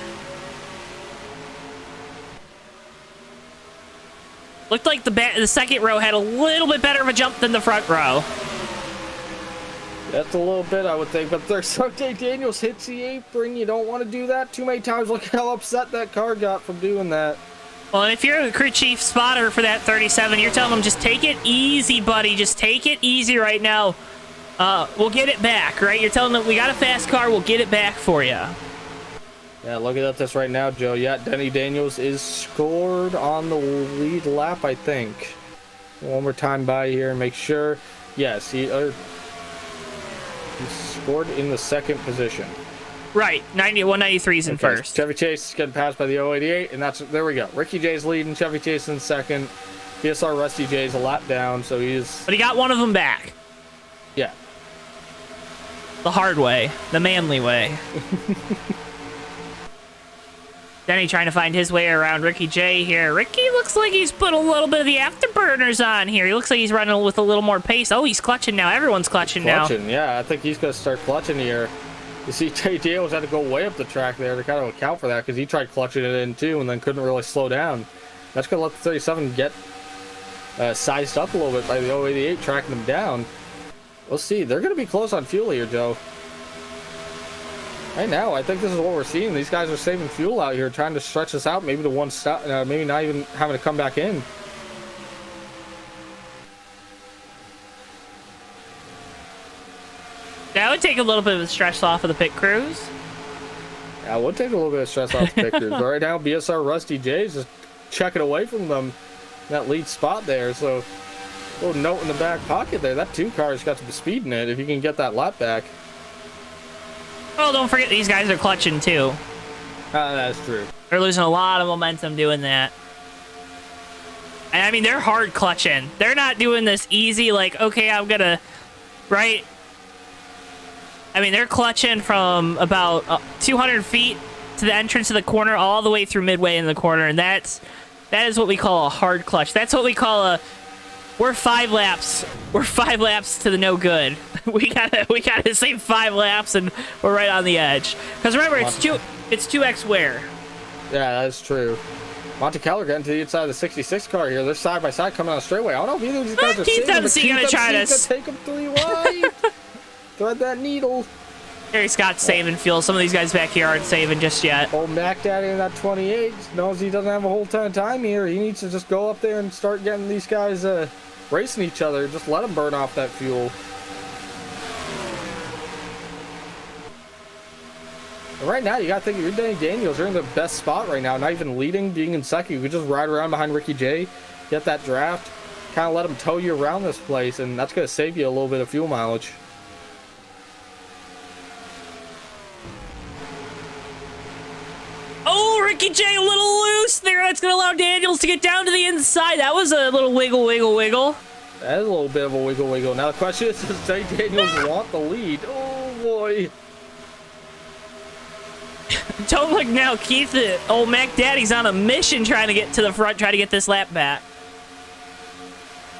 Looked like the second row had a little bit better of a jump than the front row. That's a little bit, I would think, but if there's Sunday Daniels hits the apron, you don't want to do that too many times. Look how upset that car got from doing that. Well, and if you're the crew chief spotter for that 37, you're telling them, just take it easy, buddy. Just take it easy right now. We'll get it back, right? You're telling them, we got a fast car, we'll get it back for you. Yeah, looking at this right now, Joe. Yeah, Denny Daniels is scored on the lead lap, I think. One more time by here and make sure. Yes, he's scored in the second position. Right, 193's in first. Chevy Chase is getting passed by the 088, and there we go. Ricky J's leading, Chevy Chase in second. BSR Rusty J's a lap down, so he's... But he got one of them back. Yeah. The hard way, the manly way. Denny trying to find his way around Ricky J here. Ricky looks like he's put a little bit of the afterburners on here. He looks like he's running with a little more pace. Oh, he's clutching now. Everyone's clutching now. Yeah, I think he's going to start clutching here. You see, Tay Daniels had to go way up the track there to kind of account for that, because he tried clutching it in too and then couldn't really slow down. That's going to let the 37 get sized up a little bit by the 088 tracking them down. We'll see. They're going to be close on fuel here, Joe. Right now, I think this is what we're seeing. These guys are saving fuel out here, trying to stretch this out, maybe to one stop, maybe not even having to come back in. That would take a little bit of the stress off of the pit crews. Yeah, it would take a little bit of stress off the pit crews. But right now, BSR Rusty J is just checking away from them, that lead spot there. So, a little note in the back pocket there. That 2 car's got some speed in it if you can get that lap back. Well, don't forget these guys are clutching too. That's true. They're losing a lot of momentum doing that. And I mean, they're hard clutching. They're not doing this easy, like, okay, I'm gonna, right? I mean, they're clutching from about 200 feet to the entrance of the corner all the way through midway in the corner, and that is what we call a hard clutch. That's what we call a we're 5 laps. We're 5 laps to the no good. We gotta save 5 laps, and we're right on the edge. Because remember, it's 2x wear. Yeah, that's true. Monte Keller getting to the inside of the 66 car here. They're side by side coming on a straightaway. I don't know if either of these guys are Keith gonna try to take them 3 wide. Thread that needle. Harry Scott's saving fuel. Some of these guys back here aren't saving just yet. Old Mac Daddy in that 28 knows he doesn't have a whole ton of time here. He needs to just go up there and start getting these guys racing each other. Just let them burn off that fuel. And right now, you got to think, you're Danny Daniels. You're in the best spot right now. Not even leading, being in second. You could just ride around behind Ricky J, get that draft, kind of let him tow you around this place, and that's going to save you a little bit of fuel mileage. Oh, Ricky J a little loose there. That's going to allow Daniels to get down to the inside. That was a little wiggle, wiggle, wiggle. That is a little bit of a wiggle, wiggle. Now the question is, does Danny Daniels want the lead? Oh, boy. Don't look now, Keith. Old Mac Daddy's on a mission trying to get to the front, try to get this lap back.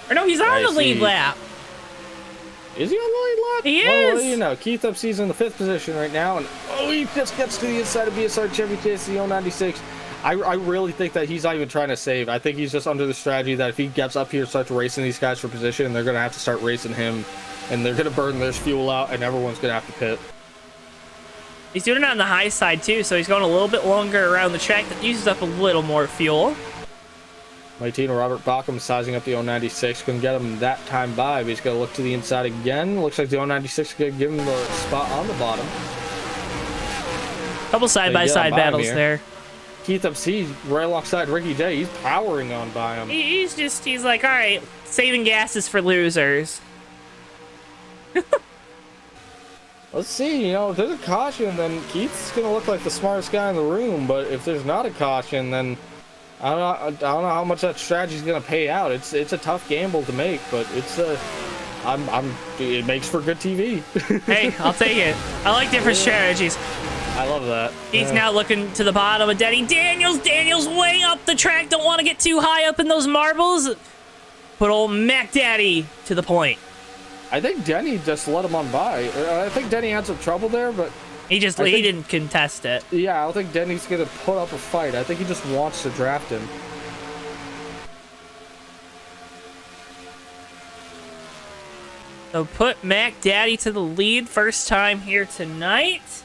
Or no, he's on the lead lap. Is he on the lead lap? He well, is. You know, Keith Upsea's in the 5th position right now, and he just gets to the inside of BSR Chevy Chase, the 096. I really think that he's not even trying to save. I think he's just under the strategy that if he gets up here and starts racing these guys for position, they're going to have to start racing him, and they're going to burn their fuel out, and everyone's going to have to pit. He's doing it on the high side, too, so he's going a little bit longer around the track. That uses up a little more fuel. My team, Robert Bauckham, sizing up the 096. Couldn't get him that time by, but he's going to look to the inside again. Looks like the 096 is going to give him the spot on the bottom. Couple side-by-side battles there. Keith Upsea right alongside Ricky J. He's powering on by him. He's like, all right, saving gas is for losers. Let's see, you know, if there's a caution, then Keith's going to look like the smartest guy in the room, but if there's not a caution, then I don't know how much that strategy is going to pay out. It's a tough gamble to make, but it makes for good TV. Hey, I'll take it. I like different strategies. I love that. He's now looking to the bottom of Denny Daniels. Daniels way up the track. Don't want to get too high up in those marbles. Put old Mac Daddy to the point. I think Denny just let him on by. I think Denny had some trouble there, but he didn't contest it. Yeah, I don't think Denny's going to put up a fight. I think he just wants to draft him. So put Mac Daddy to the lead first time here tonight.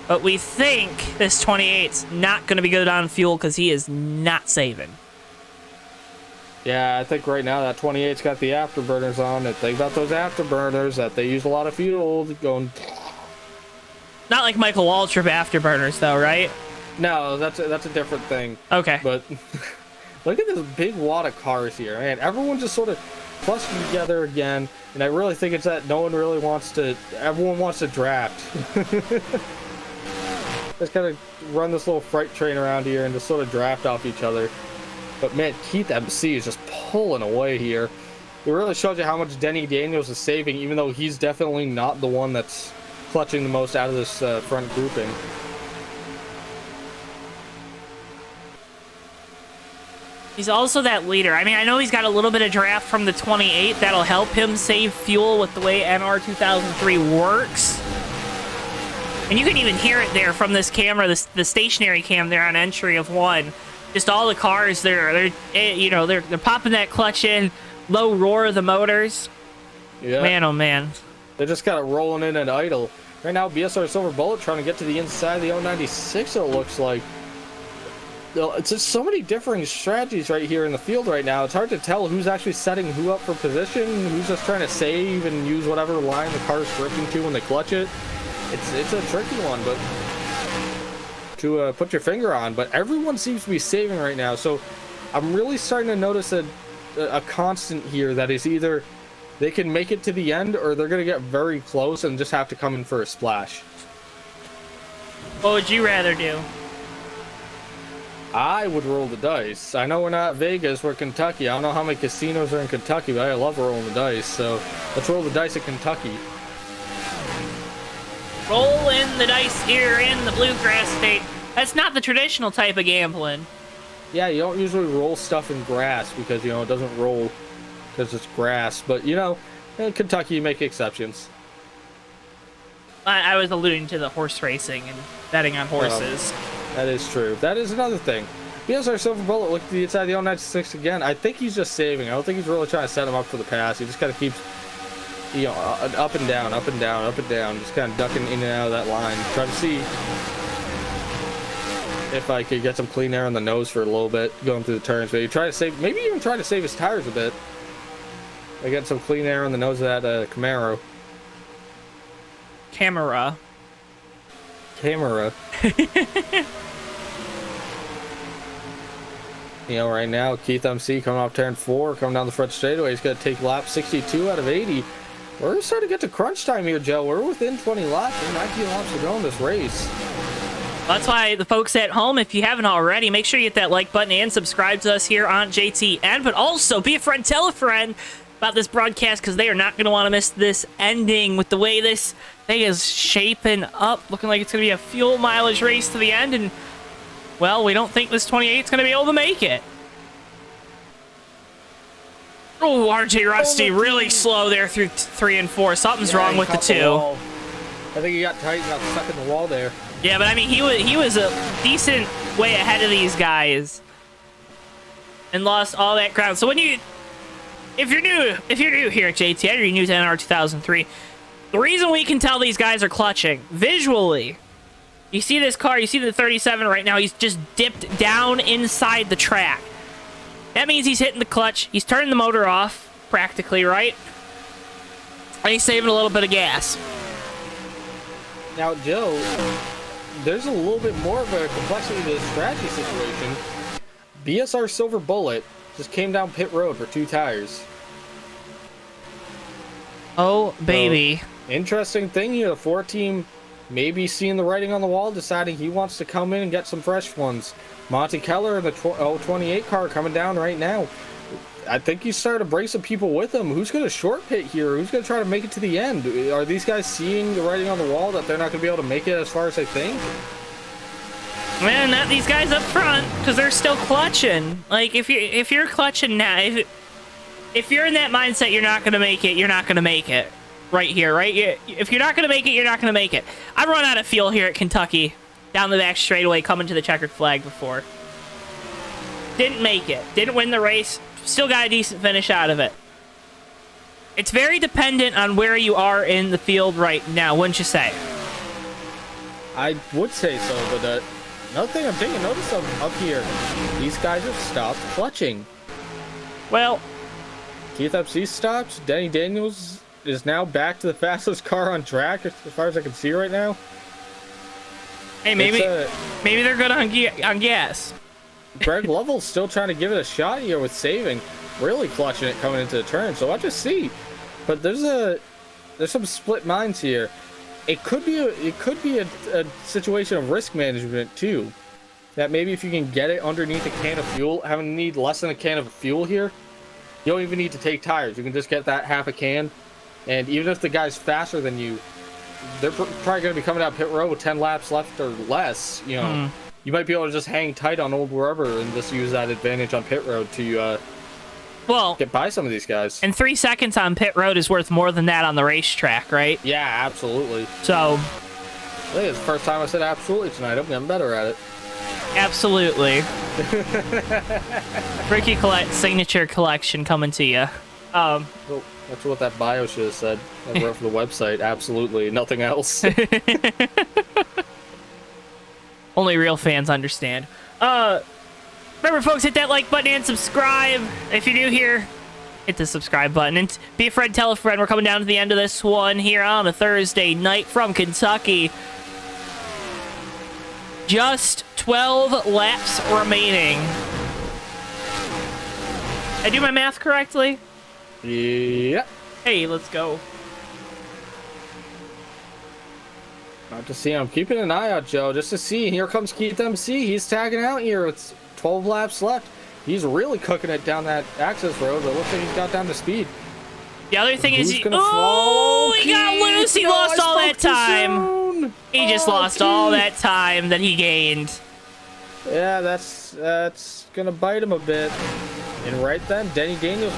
But we think this 28's not going to be good on fuel because he is not saving. Yeah, I think right now that 28's got the afterburners on it. Think about those afterburners, that they use a lot of fuel going. Not like Michael Waltrip afterburners, though, right? No, that's a different thing. Okay. But look at this big wad of cars here, man. Everyone just sort of clustered together again, and I really think it's that no one really wants to. Everyone wants to draft. Just kind of run this little freight train around here and just sort of draft off each other. But man, Keith MC is just pulling away here. It really shows you how much Denny Daniels is saving, even though he's definitely not the one that's clutching the most out of this front grouping. He's also that leader. I mean, I know he's got a little bit of draft from the 28. That'll help him save fuel with the way NR 2003 works. And you can even hear it there from this camera, the stationary cam there on entry of 1. Just all the cars they're popping that clutch in, low roar of the motors. Yeah. Man, oh man. They just got it rolling in and idle. Right now, BSR Silver Bullet trying to get to the inside of the 096, it looks like. It's just so many differing strategies right here in the field right now. It's hard to tell who's actually setting who up for position, who's just trying to save and use whatever line the car's drifting to when they clutch it. It's a tricky one, but to put your finger on. But everyone seems to be saving right now, so I'm really starting to notice a constant here that is either they can make it to the end or they're going to get very close and just have to come in for a splash. What would you rather do? I would roll the dice. I know we're not Vegas, we're Kentucky. I don't know how many casinos are in Kentucky, but I love rolling the dice. So let's roll the dice at Kentucky. Roll in the dice here in the Bluegrass State. That's not the traditional type of gambling. Yeah, you don't usually roll stuff in grass because, you know, it doesn't roll because it's grass. But, you know, in Kentucky, you make exceptions. I was alluding to the horse racing and betting on horses. That is true. That is another thing. BSR Silver Bullet looked to the inside of the 096 again. I think he's just saving. I don't think he's really trying to set him up for the pass. He just kind of keeps, you know, up and down, up and down, up and down. Just kind of ducking in and out of that line. Trying to see if I could get some clean air on the nose for a little bit going through the turns. But he tried to save, maybe even try to save his tires a bit. I get some clean air on the nose of that Camaro. Camera. You know, right now, Keith MC coming off turn 4, coming down the front straightaway. He's going to take lap 62 out of 80. We're starting to get to crunch time here, Joe. We're within 20 laps. We're 19 laps to go in this race. That's why the folks at home, if you haven't already, make sure you hit that like button and subscribe to us here on JTN. But also, be a friend, tell a friend about this broadcast because they are not going to want to miss this ending with the way this thing is shaping up. Looking like it's going to be a fuel mileage race to the end. And, well, we don't think this 28 is going to be able to make it. Oh, RJ Rusty really slow there through 3 and 4. Something's wrong with the 2. I think he got tight and got stuck in the wall there. Yeah, but I mean, he was a decent way ahead of these guys and lost all that ground. So when if you're new here at JTN or you're new to NR 2003, the reason we can tell these guys are clutching visually, you see this car, you see the 37 right now, he's just dipped down inside the track. That means he's hitting the clutch, he's turning the motor off, practically, right? And he's saving a little bit of gas. Now, Joe, there's a little bit more of a complexity to this strategy situation. BSR Silver Bullet just came down pit road for 2 tires. Oh, baby. So, interesting thing here, the 4 team maybe seeing the writing on the wall, deciding he wants to come in and get some fresh ones. Monty Keller in the 28 car coming down right now. I think he's starting to bring some people with him. Who's going to short pit here? Who's going to try to make it to the end? Are these guys seeing the writing on the wall that they're not going to be able to make it as far as they think? Man, not these guys up front, because they're still clutching. Like, if you're clutching now, if you're in that mindset, you're not going to make it, you're not going to make it. Right here, right? If you're not going to make it, you're not going to make it. I've run out of fuel here at Kentucky. Down the back straightaway, coming to the checkered flag before. Didn't make it. Didn't win the race. Still got a decent finish out of it. It's very dependent on where you are in the field right now, wouldn't you say? I would say so, but another thing I'm taking notice of up here, these guys have stopped clutching. Well, Keith FC stopped. Denny Daniels is now back to the fastest car on track, as far as I can see right now. Hey, maybe they're good on gas. Greg Lovell's still trying to give it a shot here with saving, really clutching it coming into the turn. So I just see, but there's some split minds here. It could be a situation of risk management too. That maybe if you can get it underneath a can of fuel, having need less than a can of fuel here, you don't even need to take tires. You can just get that half a can, and even if the guy's faster than you, they're probably going to be coming out pit road with 10 laps left or less. You know, you might be able to just hang tight on old rubber and just use that advantage on pit road to get by some of these guys. And 3 seconds on pit road is worth more than that on the racetrack, right? Yeah, absolutely. So, I think it's the first time I said absolutely tonight. I'm getting better at it. Absolutely. Ricky signature collection coming to you. Well, that's what that bio should have said. I wrote for the website. Absolutely nothing else. Only real fans understand. Remember, folks, hit that like button and subscribe. If you're new here, hit the subscribe button. And be a friend, tell a friend. We're coming down to the end of this one here on a Thursday night from Kentucky. Just 12 laps remaining. Did I do my math correctly? Yeah. Hey, let's go. Not to see. I'm keeping an eye out, Joe, just to see. Here comes Keith MC. He's tagging out here with 12 laps left. He's really cooking it down that access road, but it looks like he's got down to speed. The other thing is, he got Keith? loose. He lost all that time. He just lost Keith. all that time that he gained. Yeah, that's gonna bite him a bit. And right then, Denny Daniels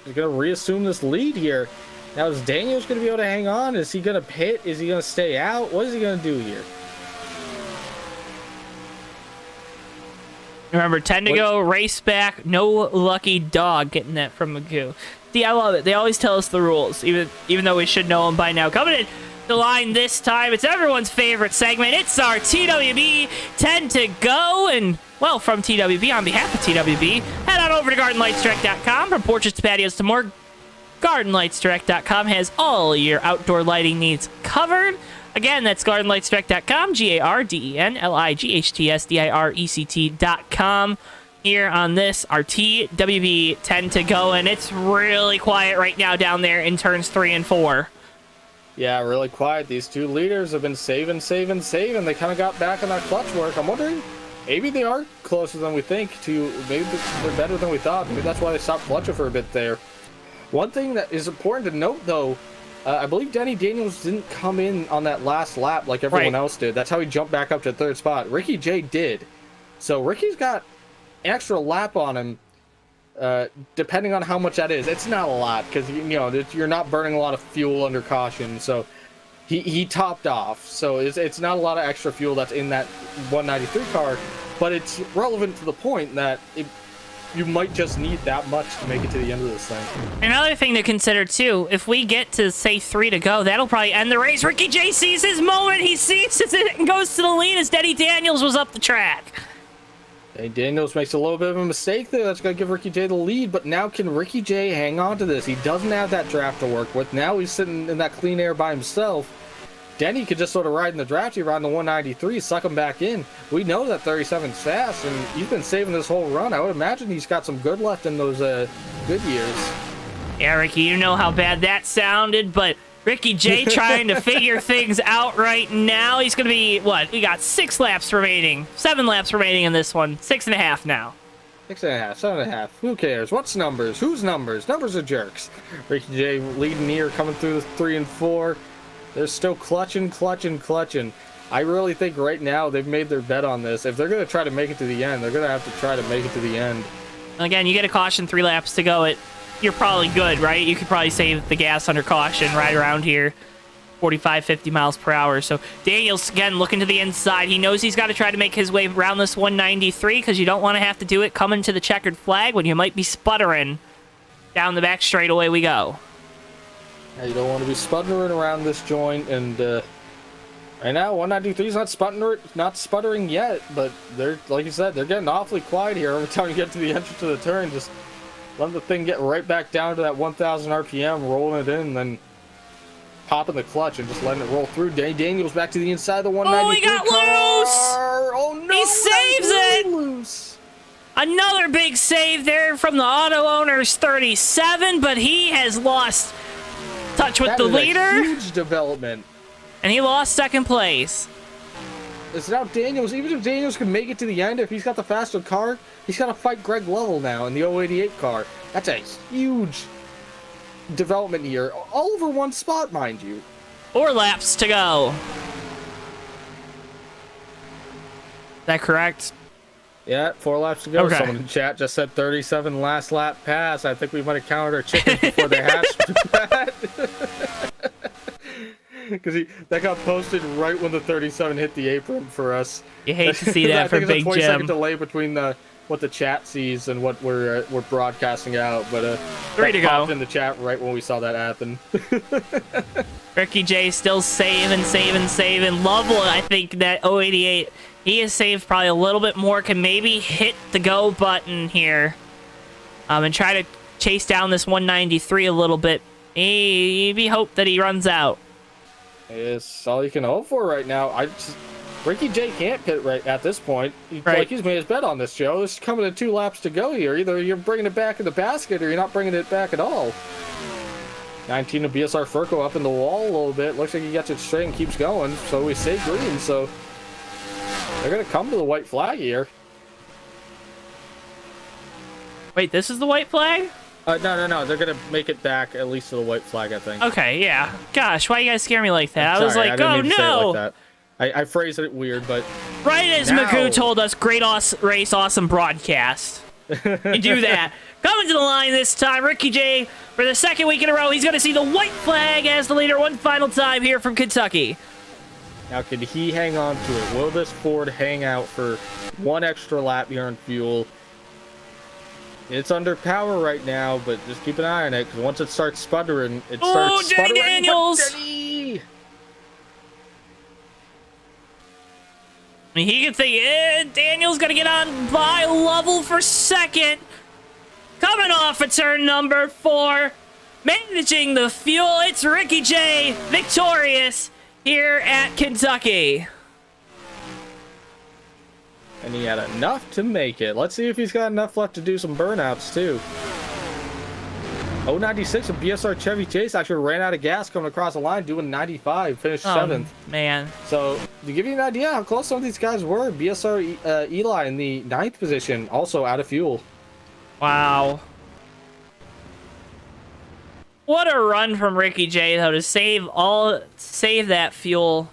is gonna reassume this lead here. Now, is Daniels gonna be able to hang on? Is he gonna pit? Is he gonna stay out? What is he gonna do here? Remember, 10 to go, race back, no lucky dog getting that from Magoo. See, I love it. They always tell us the rules, even though we should know them by now. Coming in the line this time, it's everyone's favorite segment. It's our TWB 10 to go. And, well, from TWB, on behalf of TWB, head on over to GardenLightsDirect.com. From porches to patios to more, GardenLightsDirect.com has all your outdoor lighting needs covered. Again, that's GardenLightsDirect.com, GardenLightsDirect.com. Here on this, our TWB 10 to go, and it's really quiet right now down there in turns 3 and 4. Yeah, really quiet. These two leaders have been saving. They kind of got back on that clutch work. I'm wondering, maybe they are closer than we think to, maybe they're better than we thought. Maybe that's why they stopped clutching for a bit there. One thing that is important to note, though, I believe Denny Daniels didn't come in on that last lap like everyone else did. That's how he jumped back up to third spot. Ricky J did. So Ricky's got an extra lap on him, depending on how much that is. It's not a lot, because you're not burning a lot of fuel under caution. So he topped off. So it's not a lot of extra fuel that's in that 193 car, but it's relevant to the point that you might just need that much to make it to the end of this thing. Another thing to consider, too, if we get to, say, 3 to go, that'll probably end the race. Ricky J sees his moment. He seizes it and goes to the lead as Denny Daniels was up the track. Denny Daniels makes a little bit of a mistake there. That's going to give Ricky J the lead. But now can Ricky J hang on to this? He doesn't have that draft to work with. Now he's sitting in that clean air by himself. Denny could just sort of ride in the draft here on the 193, suck him back in. We know that 37's fast, and he's been saving this whole run. I would imagine he's got some good left in those good years. Yeah, Ricky, you know how bad that sounded, but Ricky J trying to figure things out right now. He's going to be, what? We got 6 laps remaining. 7 laps remaining in this one. 6.5 now. 6.5, 7.5. Who cares? What's numbers? Whose numbers? Numbers are jerks. Ricky J leading here, coming through the 3 and 4. They're still clutching. I really think right now they've made their bet on this. If they're going to try to make it to the end, they're going to have to try to make it to the end. Again, you get a caution, 3 laps to go. You're probably good, right? You could probably save the gas under caution right around here, 45, 50 miles per hour. So Daniels, again, looking to the inside. He knows he's got to try to make his way around this 193 because you don't want to have to do it coming to the checkered flag when you might be sputtering. Down the back straight away we go. Yeah, you don't want to be sputtering around this joint, and right now 193 is not sputtering yet, but they're, like you said, they're getting awfully quiet here. Every time you get to the entrance of the turn, just let the thing get right back down to that 1,000 RPM, rolling it in, and then popping the clutch and just letting it roll through. Daniels back to the inside of the 193 he got loose! Oh no! He saves it! Loose. Another big save there from the auto owner's 37, but he has lost touch with the leader. A huge development. And he lost second place. It's now Daniels. Even if Daniels can make it to the end, if he's got the faster car, he's got to fight Greg Lovell now in the 088 car. That's a huge development here. All over one spot, mind you. 4 laps to go. Is that correct? Yeah, 4 laps to go. Okay. Someone in chat just said 37 last lap pass. I think we might have counted our chickens before they hatched that. Because that got posted right when the 37 hit the apron for us. You hate to see that for Big Jim. I think it's a 20-second Jim. delay between the what the chat sees and what we're broadcasting out. But 3 to go in the chat right when we saw that happen. Ricky J still saving. Lovell, I think that 088, he has saved probably a little bit more. Can maybe hit the go button here, and try to chase down this 193 a little bit. Maybe hope that he runs out. It's all you can hope for right now. Ricky J can't pit right at this point. Right. He's made his bet on this, Joe. It's coming to 2 laps to go here. Either you're bringing it back in the basket or you're not bringing it back at all. 19 of BSR Furco up in the wall a little bit. Looks like he gets it straight and keeps going. So we say green. So they're going to come to the white flag here. Wait, this is the white flag? No. They're going to make it back at least to the white flag, I think. Okay, yeah. Gosh, why you guys scare me like that? Sorry, I was like, I didn't oh mean to say it no! like that. I phrased it weird, but... Right as now. Magoo told us, great race, awesome broadcast. You do that. Coming to the line this time, Ricky J, for the second week in a row, he's going to see the white flag as the leader one final time here from Kentucky. Now, can he hang on to it? Will this Ford hang out for one extra lap here on fuel? It's under power right now, but just keep an eye on it, because once it starts sputtering, Oh, Denny Daniels! Denny! I mean, he could think, Daniel's going to get on by Lovell for second. Coming off of turn number 4. Managing the fuel, it's Ricky J, victorious here at Kentucky. And he had enough to make it. Let's see if he's got enough left to do some burnouts, too. 096 of BSR Chevy Chase actually ran out of gas coming across the line, doing 95, finished 7th. Man. So, to give you an idea how close some of these guys were, BSR Eli in the 9th position, also out of fuel. Wow. What a run from Ricky J, though, to save that fuel.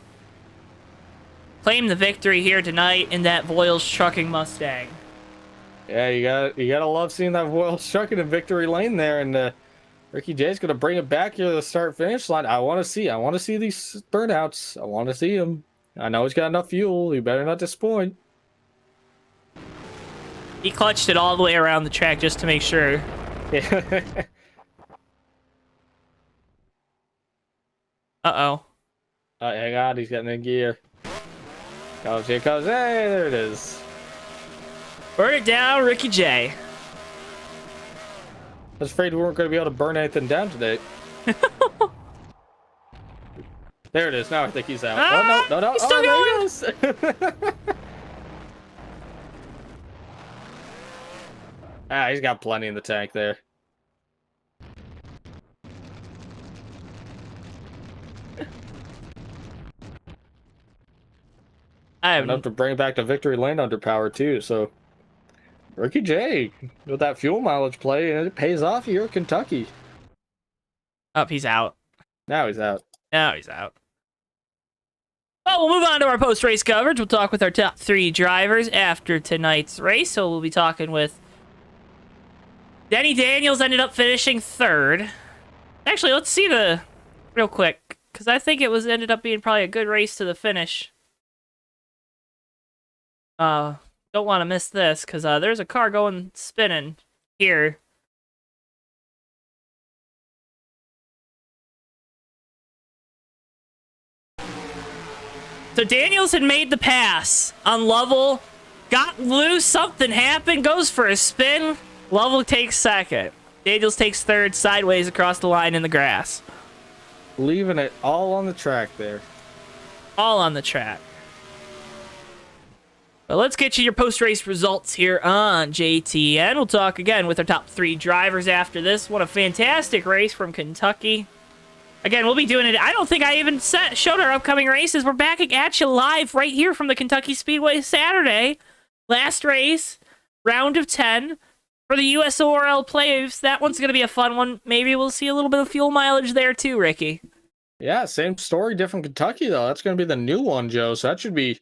Claim the victory here tonight in that Voiles trucking Mustang. Yeah, you gotta love seeing that Voiles trucking in victory lane there, and Ricky J's gonna bring it back here to the start-finish line. I want to see these burnouts. I want to see him. I know he's got enough fuel. He better not disappoint. He clutched it all the way around the track just to make sure. Yeah. Uh-oh. Hang on, he's getting in gear. Here comes. Hey, there it is. Burn it down, Ricky J. I was afraid we weren't going to be able to burn anything down today. There it is. Now I think he's out. Ah, Oh, no. he's still There he goes. He's got plenty in the tank there. Enough to bring it back to victory lane under power, too, so... Ricky J, with that fuel mileage play, and it pays off here at Kentucky. He's out. Now he's out. Now he's out. Well, we'll move on to our post-race coverage. We'll talk with our top 3 drivers after tonight's race. So we'll be talking with... Denny Daniels ended up finishing 3rd. Actually, let's see the... Real quick, because I think it ended up being probably a good race to the finish. Don't want to miss this, because there's a car going spinning here. So Daniels had made the pass on Lovell, got loose, something happened, goes for a spin. Lovell takes 2nd. Daniels takes 3rd, sideways across the line in the grass. Leaving it all on the track there. All on the track. But let's get you your post-race results here on JTN. We'll talk again with our top 3 drivers after this. What a fantastic race from Kentucky. Again, we'll be doing it. I don't think I even showed our upcoming races. We're back at you live right here from the Kentucky Speedway Saturday. Last race, round of 10 for the USORL playoffs. That one's going to be a fun one. Maybe we'll see a little bit of fuel mileage there too, Ricky. Yeah, same story, different Kentucky, though. That's going to be the new one, Joe. So that should be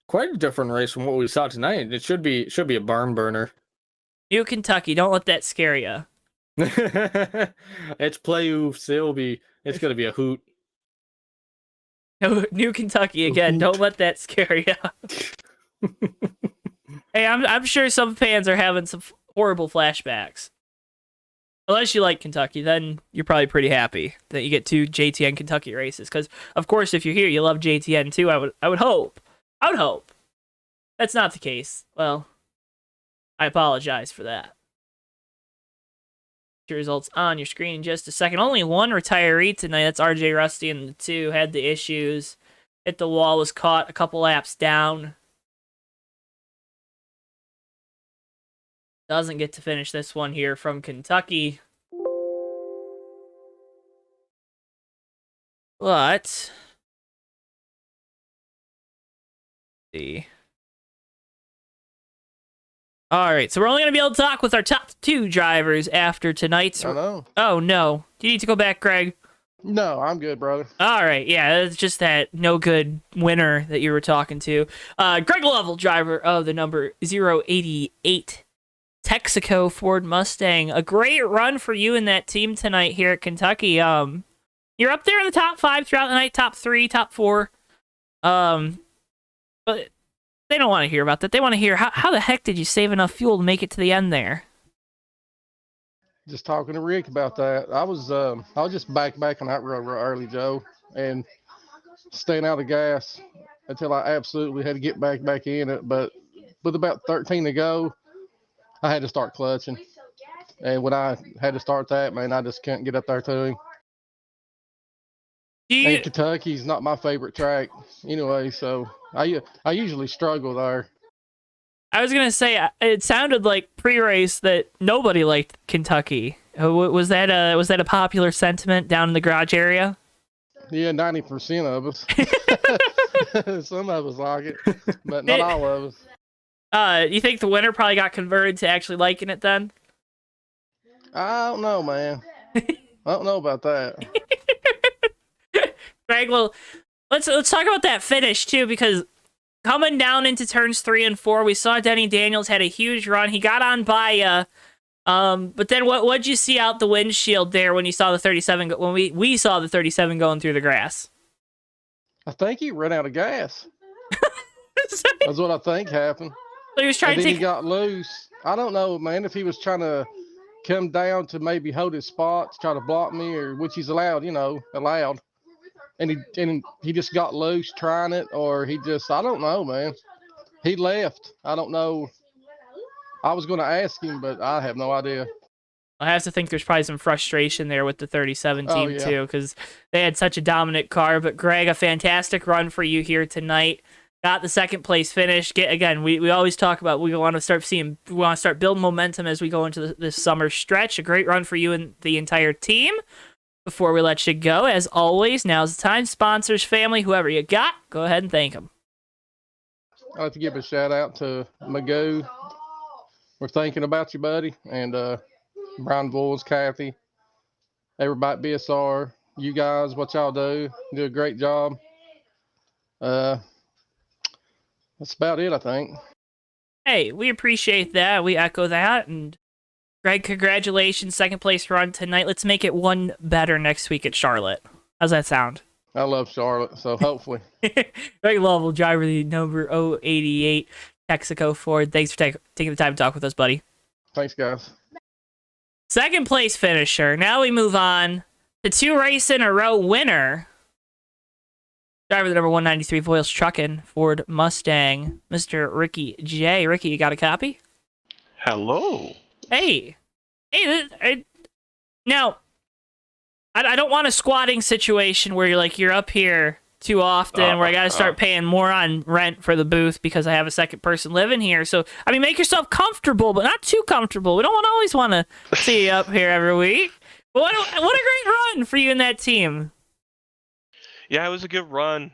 quite a different race from what we saw tonight. It should be a barn burner. New Kentucky, don't let that scare you. It's playoffs. It's going to be a hoot. New Kentucky again. Don't let that scare you. Hey, I'm sure some fans are having some horrible flashbacks. Unless you like Kentucky, then you're probably pretty happy that you get 2 JTN Kentucky races. Because of course, if you're here, you love JTN too. I would hope. I would hope. That's not the case. Well, I apologize for that. Your results on your screen in just a second. Only one retiree tonight. That's RJ Rusty, and the 2 had the issues. Hit the wall, was caught a couple laps down. Doesn't get to finish this one here from Kentucky. But let's see. All right, so we're only going to be able to talk with our top 2 drivers after tonight's... I know. Oh, no. Do you need to go back, Greg? No, I'm good, brother. All right, yeah, it's just that no good winner that you were talking to. Greg Lovell, driver of the number 088 Texaco Ford Mustang. A great run for you in that team tonight here at Kentucky. You're up there in the top 5 throughout the night, top 3, top 4. But they don't want to hear about that. They want to hear how the heck did you save enough fuel to make it to the end there? Just talking to Rick about that. I was just backing out real early, Joe, and staying out of gas until I absolutely had to get back in it. But with about 13 to go, I had to start clutching. And when I had to start that, man, I just couldn't get up there to him. And Kentucky's not my favorite track anyway, so I usually struggle there. I was going to say, it sounded like pre-race that nobody liked Kentucky. Was that a popular sentiment down in the garage area? Yeah, 90% of us. Some of us like it, but not all of us. You think the winner probably got converted to actually liking it then? I don't know, man. I don't know about that. Greg, well, let's talk about that finish too, because coming down into turns 3 and 4, we saw Denny Daniels had a huge run. He got on by but then what'd you see out the windshield there when you saw the 37 when we saw the 37 going through the grass? I think he ran out of gas. That's what I think happened. So he was trying he got loose. I don't know, man, if he was trying to come down to maybe hold his spot to try to block me, or which he's allowed. And he just got loose trying it, or I don't know, man. He left. I don't know. I was going to ask him, but I have no idea. I have to think there's probably some frustration there with the 37 team too, because they had such a dominant car. But Greg, a fantastic run for you here tonight. Got the second place finish. We always talk about we want to start building momentum as we go into this summer stretch. A great run for you and the entire team. Before we let you go, as always, now's the time. Sponsors, family, whoever you got, go ahead and thank them. I'd like to give a shout out to Magoo. We're thinking about you, buddy. And Brian Voiles, Kathy, everybody at BSR, you guys, what y'all do a great job. That's about it, I think. Hey, we appreciate that. We echo that. And Greg, congratulations. Second place run tonight. Let's make it one better next week at Charlotte. How's that sound? I love Charlotte, so hopefully. Greg Lovell, driver of the number 088 Texaco Ford. Thanks for taking the time to talk with us, buddy. Thanks, guys. Second place finisher. Now we move on to 2 race in a row winner. Driver of the number 193 Voiles Truckin' Ford Mustang, Mr. Ricky J. Ricky, you got a copy? Hello. Hey, now, I don't want a squatting situation where you're up here too often, where I got to start paying more on rent for the booth because I have a second person living here. So, I mean, make yourself comfortable, but not too comfortable. We don't always want to see you up here every week. But what a great run for you and that team. Yeah, it was a good run.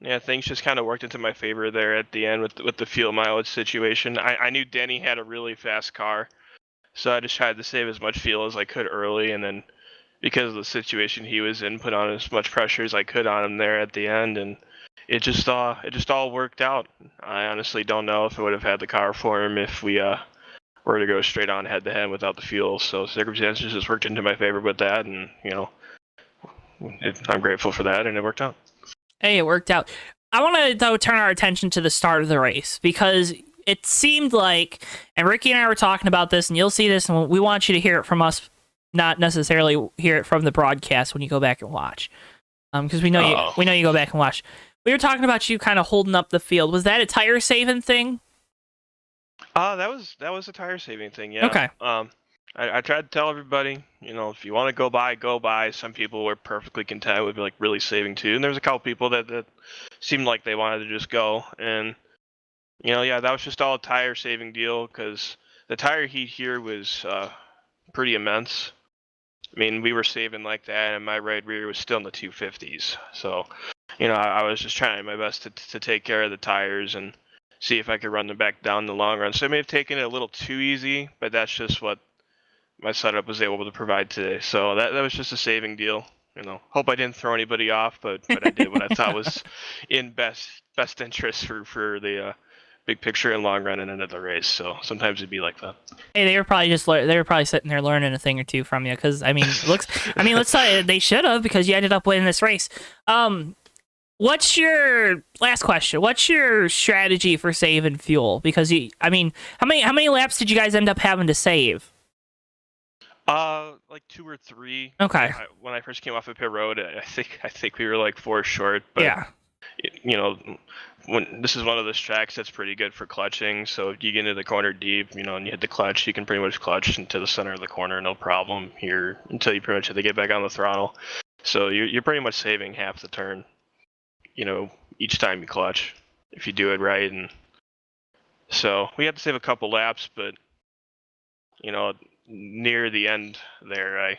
Yeah, things just kind of worked into my favor there at the end with the fuel mileage situation. I knew Denny had a really fast car, so I just tried to save as much fuel as I could early, and then because of the situation he was in, put on as much pressure as I could on him there at the end, and it just all worked out. I honestly don't know if I would have had the car for him if we were to go straight on head to head without the fuel. So circumstances just worked into my favor with that, and I'm grateful for that, and it worked out. Hey, it worked out. I want to, though, turn our attention to the start of the race, because it seemed like, and Ricky and I were talking about this, and you'll see this, and we want you to hear it from us, not necessarily hear it from the broadcast when you go back and watch, because we know you go back and watch. We were talking about you kind of holding up the field. Was that a tire saving thing? That was a tire saving thing. Yeah. Okay. I tried to tell everybody, if you want to go by, go by. Some people were perfectly content with like really saving too, and there was a couple people that seemed like they wanted to just go, and that was just all a tire saving deal, because the tire heat here was pretty immense. I mean, we were saving like that, and my right rear was still in the 250s. So, I was just trying my best to take care of the tires and see if I could run them back down in the long run. So I may have taken it a little too easy, but that's just what my setup was able to provide today. So that was just a saving deal. Hope I didn't throw anybody off, but I did what I thought was in best interest for the big picture and long run and end of the race. So sometimes it'd be like that. Hey, they were probably sitting there learning a thing or two from you, because let's tell you, they should have, because you ended up winning this race. What's your last question? What's your strategy for saving fuel? Because how many laps did you guys end up having to save? Like 2 or 3. Okay. When I first came off of pit road, I think we were like 4 short. But yeah. When this is one of those tracks that's pretty good for clutching. So if you get into the corner deep, and you hit the clutch, you can pretty much clutch into the center of the corner, no problem here, until you pretty much have to get back on the throttle. So you're pretty much saving half the turn, each time you clutch, if you do it right. And so we had to save a couple laps, but near the end there,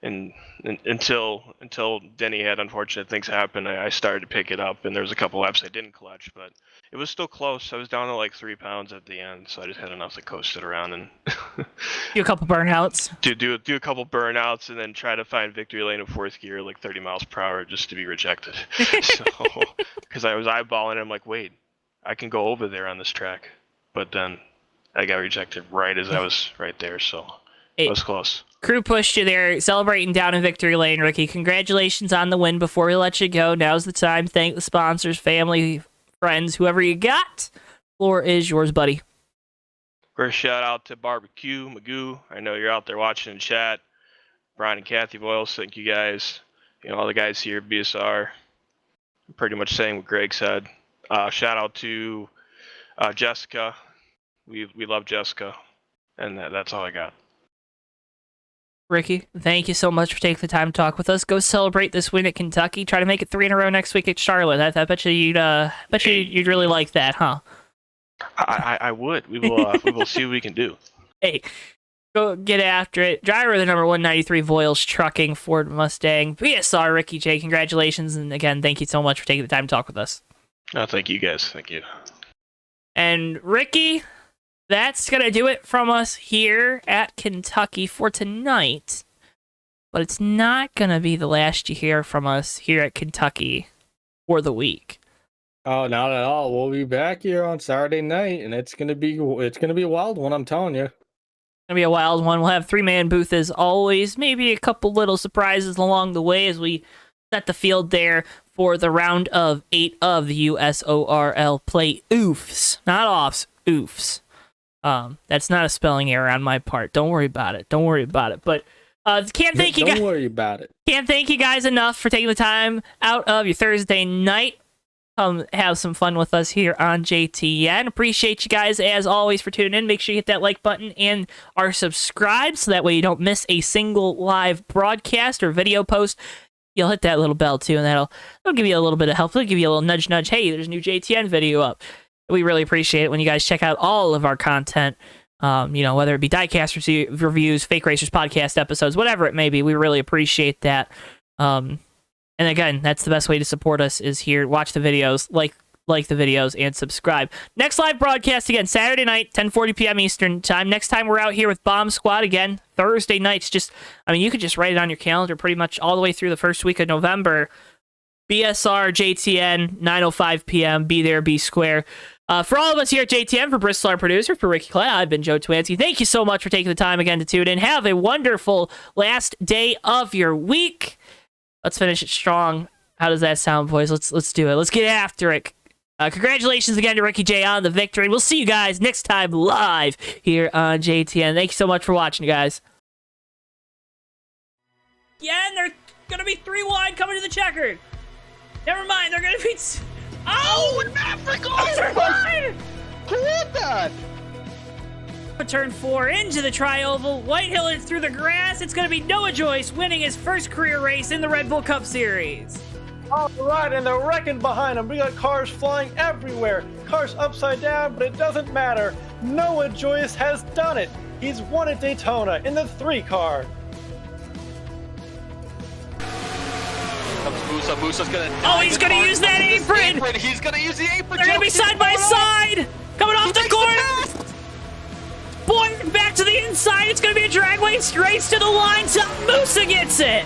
until Denny had unfortunate things happen, I started to pick it up, and there was a couple laps I didn't clutch, but it was still close. I was down to like 3 pounds at the end, so I just had enough to coast it around and do a couple burnouts. do a couple burnouts, and then try to find victory lane in 4th gear, like 30 miles per hour, just to be rejected. So, because I was eyeballing it, I'm like, wait, I can go over there on this track, but then I got rejected right as I was right there, so it was close. Crew pushed you there, celebrating down in victory lane, Ricky. Congratulations on the win. Before we let you go, now's the time. Thank the sponsors, family, friends, whoever you got. Floor is yours, buddy. First shout out to Barbecue Magoo. I know you're out there watching in chat. Brian and Kathy Voiles, thank you guys. All the guys here at BSR. Pretty much saying what Greg said. Shout out to Jessica. We love Jessica. And that's all I got. Ricky, thank you so much for taking the time to talk with us. Go celebrate this win at Kentucky. Try to make it 3 in a row next week at Charlotte. I bet you you'd really like that, huh? I would. We will see what we can do. Hey, go get after it. Driver of the number 193 Voiles Trucking Ford Mustang BSR, Ricky J. Congratulations, and again, thank you so much for taking the time to talk with us. Oh, thank you guys. Thank you. And Ricky, that's going to do it from us here at Kentucky for tonight. But it's not going to be the last you hear from us here at Kentucky for the week. Oh, not at all. We'll be back here on Saturday night, and it's gonna be a wild one, I'm telling you. It's going to be a wild one. We'll have 3-man booth as always. Maybe a couple little surprises along the way as we set the field there for the round of 8 of the USORL play-offs. Not offs, oofs. That's not a spelling error on my part. Don't worry about it. But can't thank you guys. Don't worry about it. Can't thank you guys enough for taking the time out of your Thursday night. Come have some fun with us here on JTN. Appreciate you guys as always for tuning in. Make sure you hit that like button and are subscribed so that way you don't miss a single live broadcast or video post. You'll hit that little bell too, and that'll give you a little bit of help. It'll give you a little nudge. Hey, there's a new JTN video up. We really appreciate it when you guys check out all of our content, whether it be diecast reviews, Fake Racers podcast episodes, whatever it may be. We really appreciate that. And again, that's the best way to support us is here. Watch the videos, like the videos, and subscribe. Next live broadcast again, Saturday night, 10:40 p.m. Eastern time. Next time we're out here with Bomb Squad again, Thursday nights. You could just write it on your calendar pretty much all the way through the first week of November. BSR, JTN, 9:05 p.m. Be there, be square. For all of us here at JTN, for Bristol, our producer, for Ricky Clay, I've been Joe Twanski. Thank you so much for taking the time again to tune in. Have a wonderful last day of your week. Let's finish it strong How does that sound, boys? Let's do it. Let's get after it. Congratulations again to Ricky J on the victory. We'll see you guys next time live here on JTN. Thank you so much for watching, guys. Yeah, and they're gonna be 3 wide coming to the checkered. Never mind, they're gonna be. Oh, Maverick! turn wide! What that? Turn 4 into the tri-oval. Whitehill through the grass. It's gonna be Noah Joyce winning his first career race in the Red Bull Cup Series. All right, and they're wrecking behind them. We got cars flying everywhere. Cars upside down, but it doesn't matter. Noah Joyce has done it. He's won at Daytona in the 3 car. Comes Musa. Musa's gonna. Oh, he's gonna use that apron. He's gonna use the apron. They're gonna be side by side. Coming off the corner. Boy, back to the inside. It's gonna be a drag race to the line. So Musa gets it.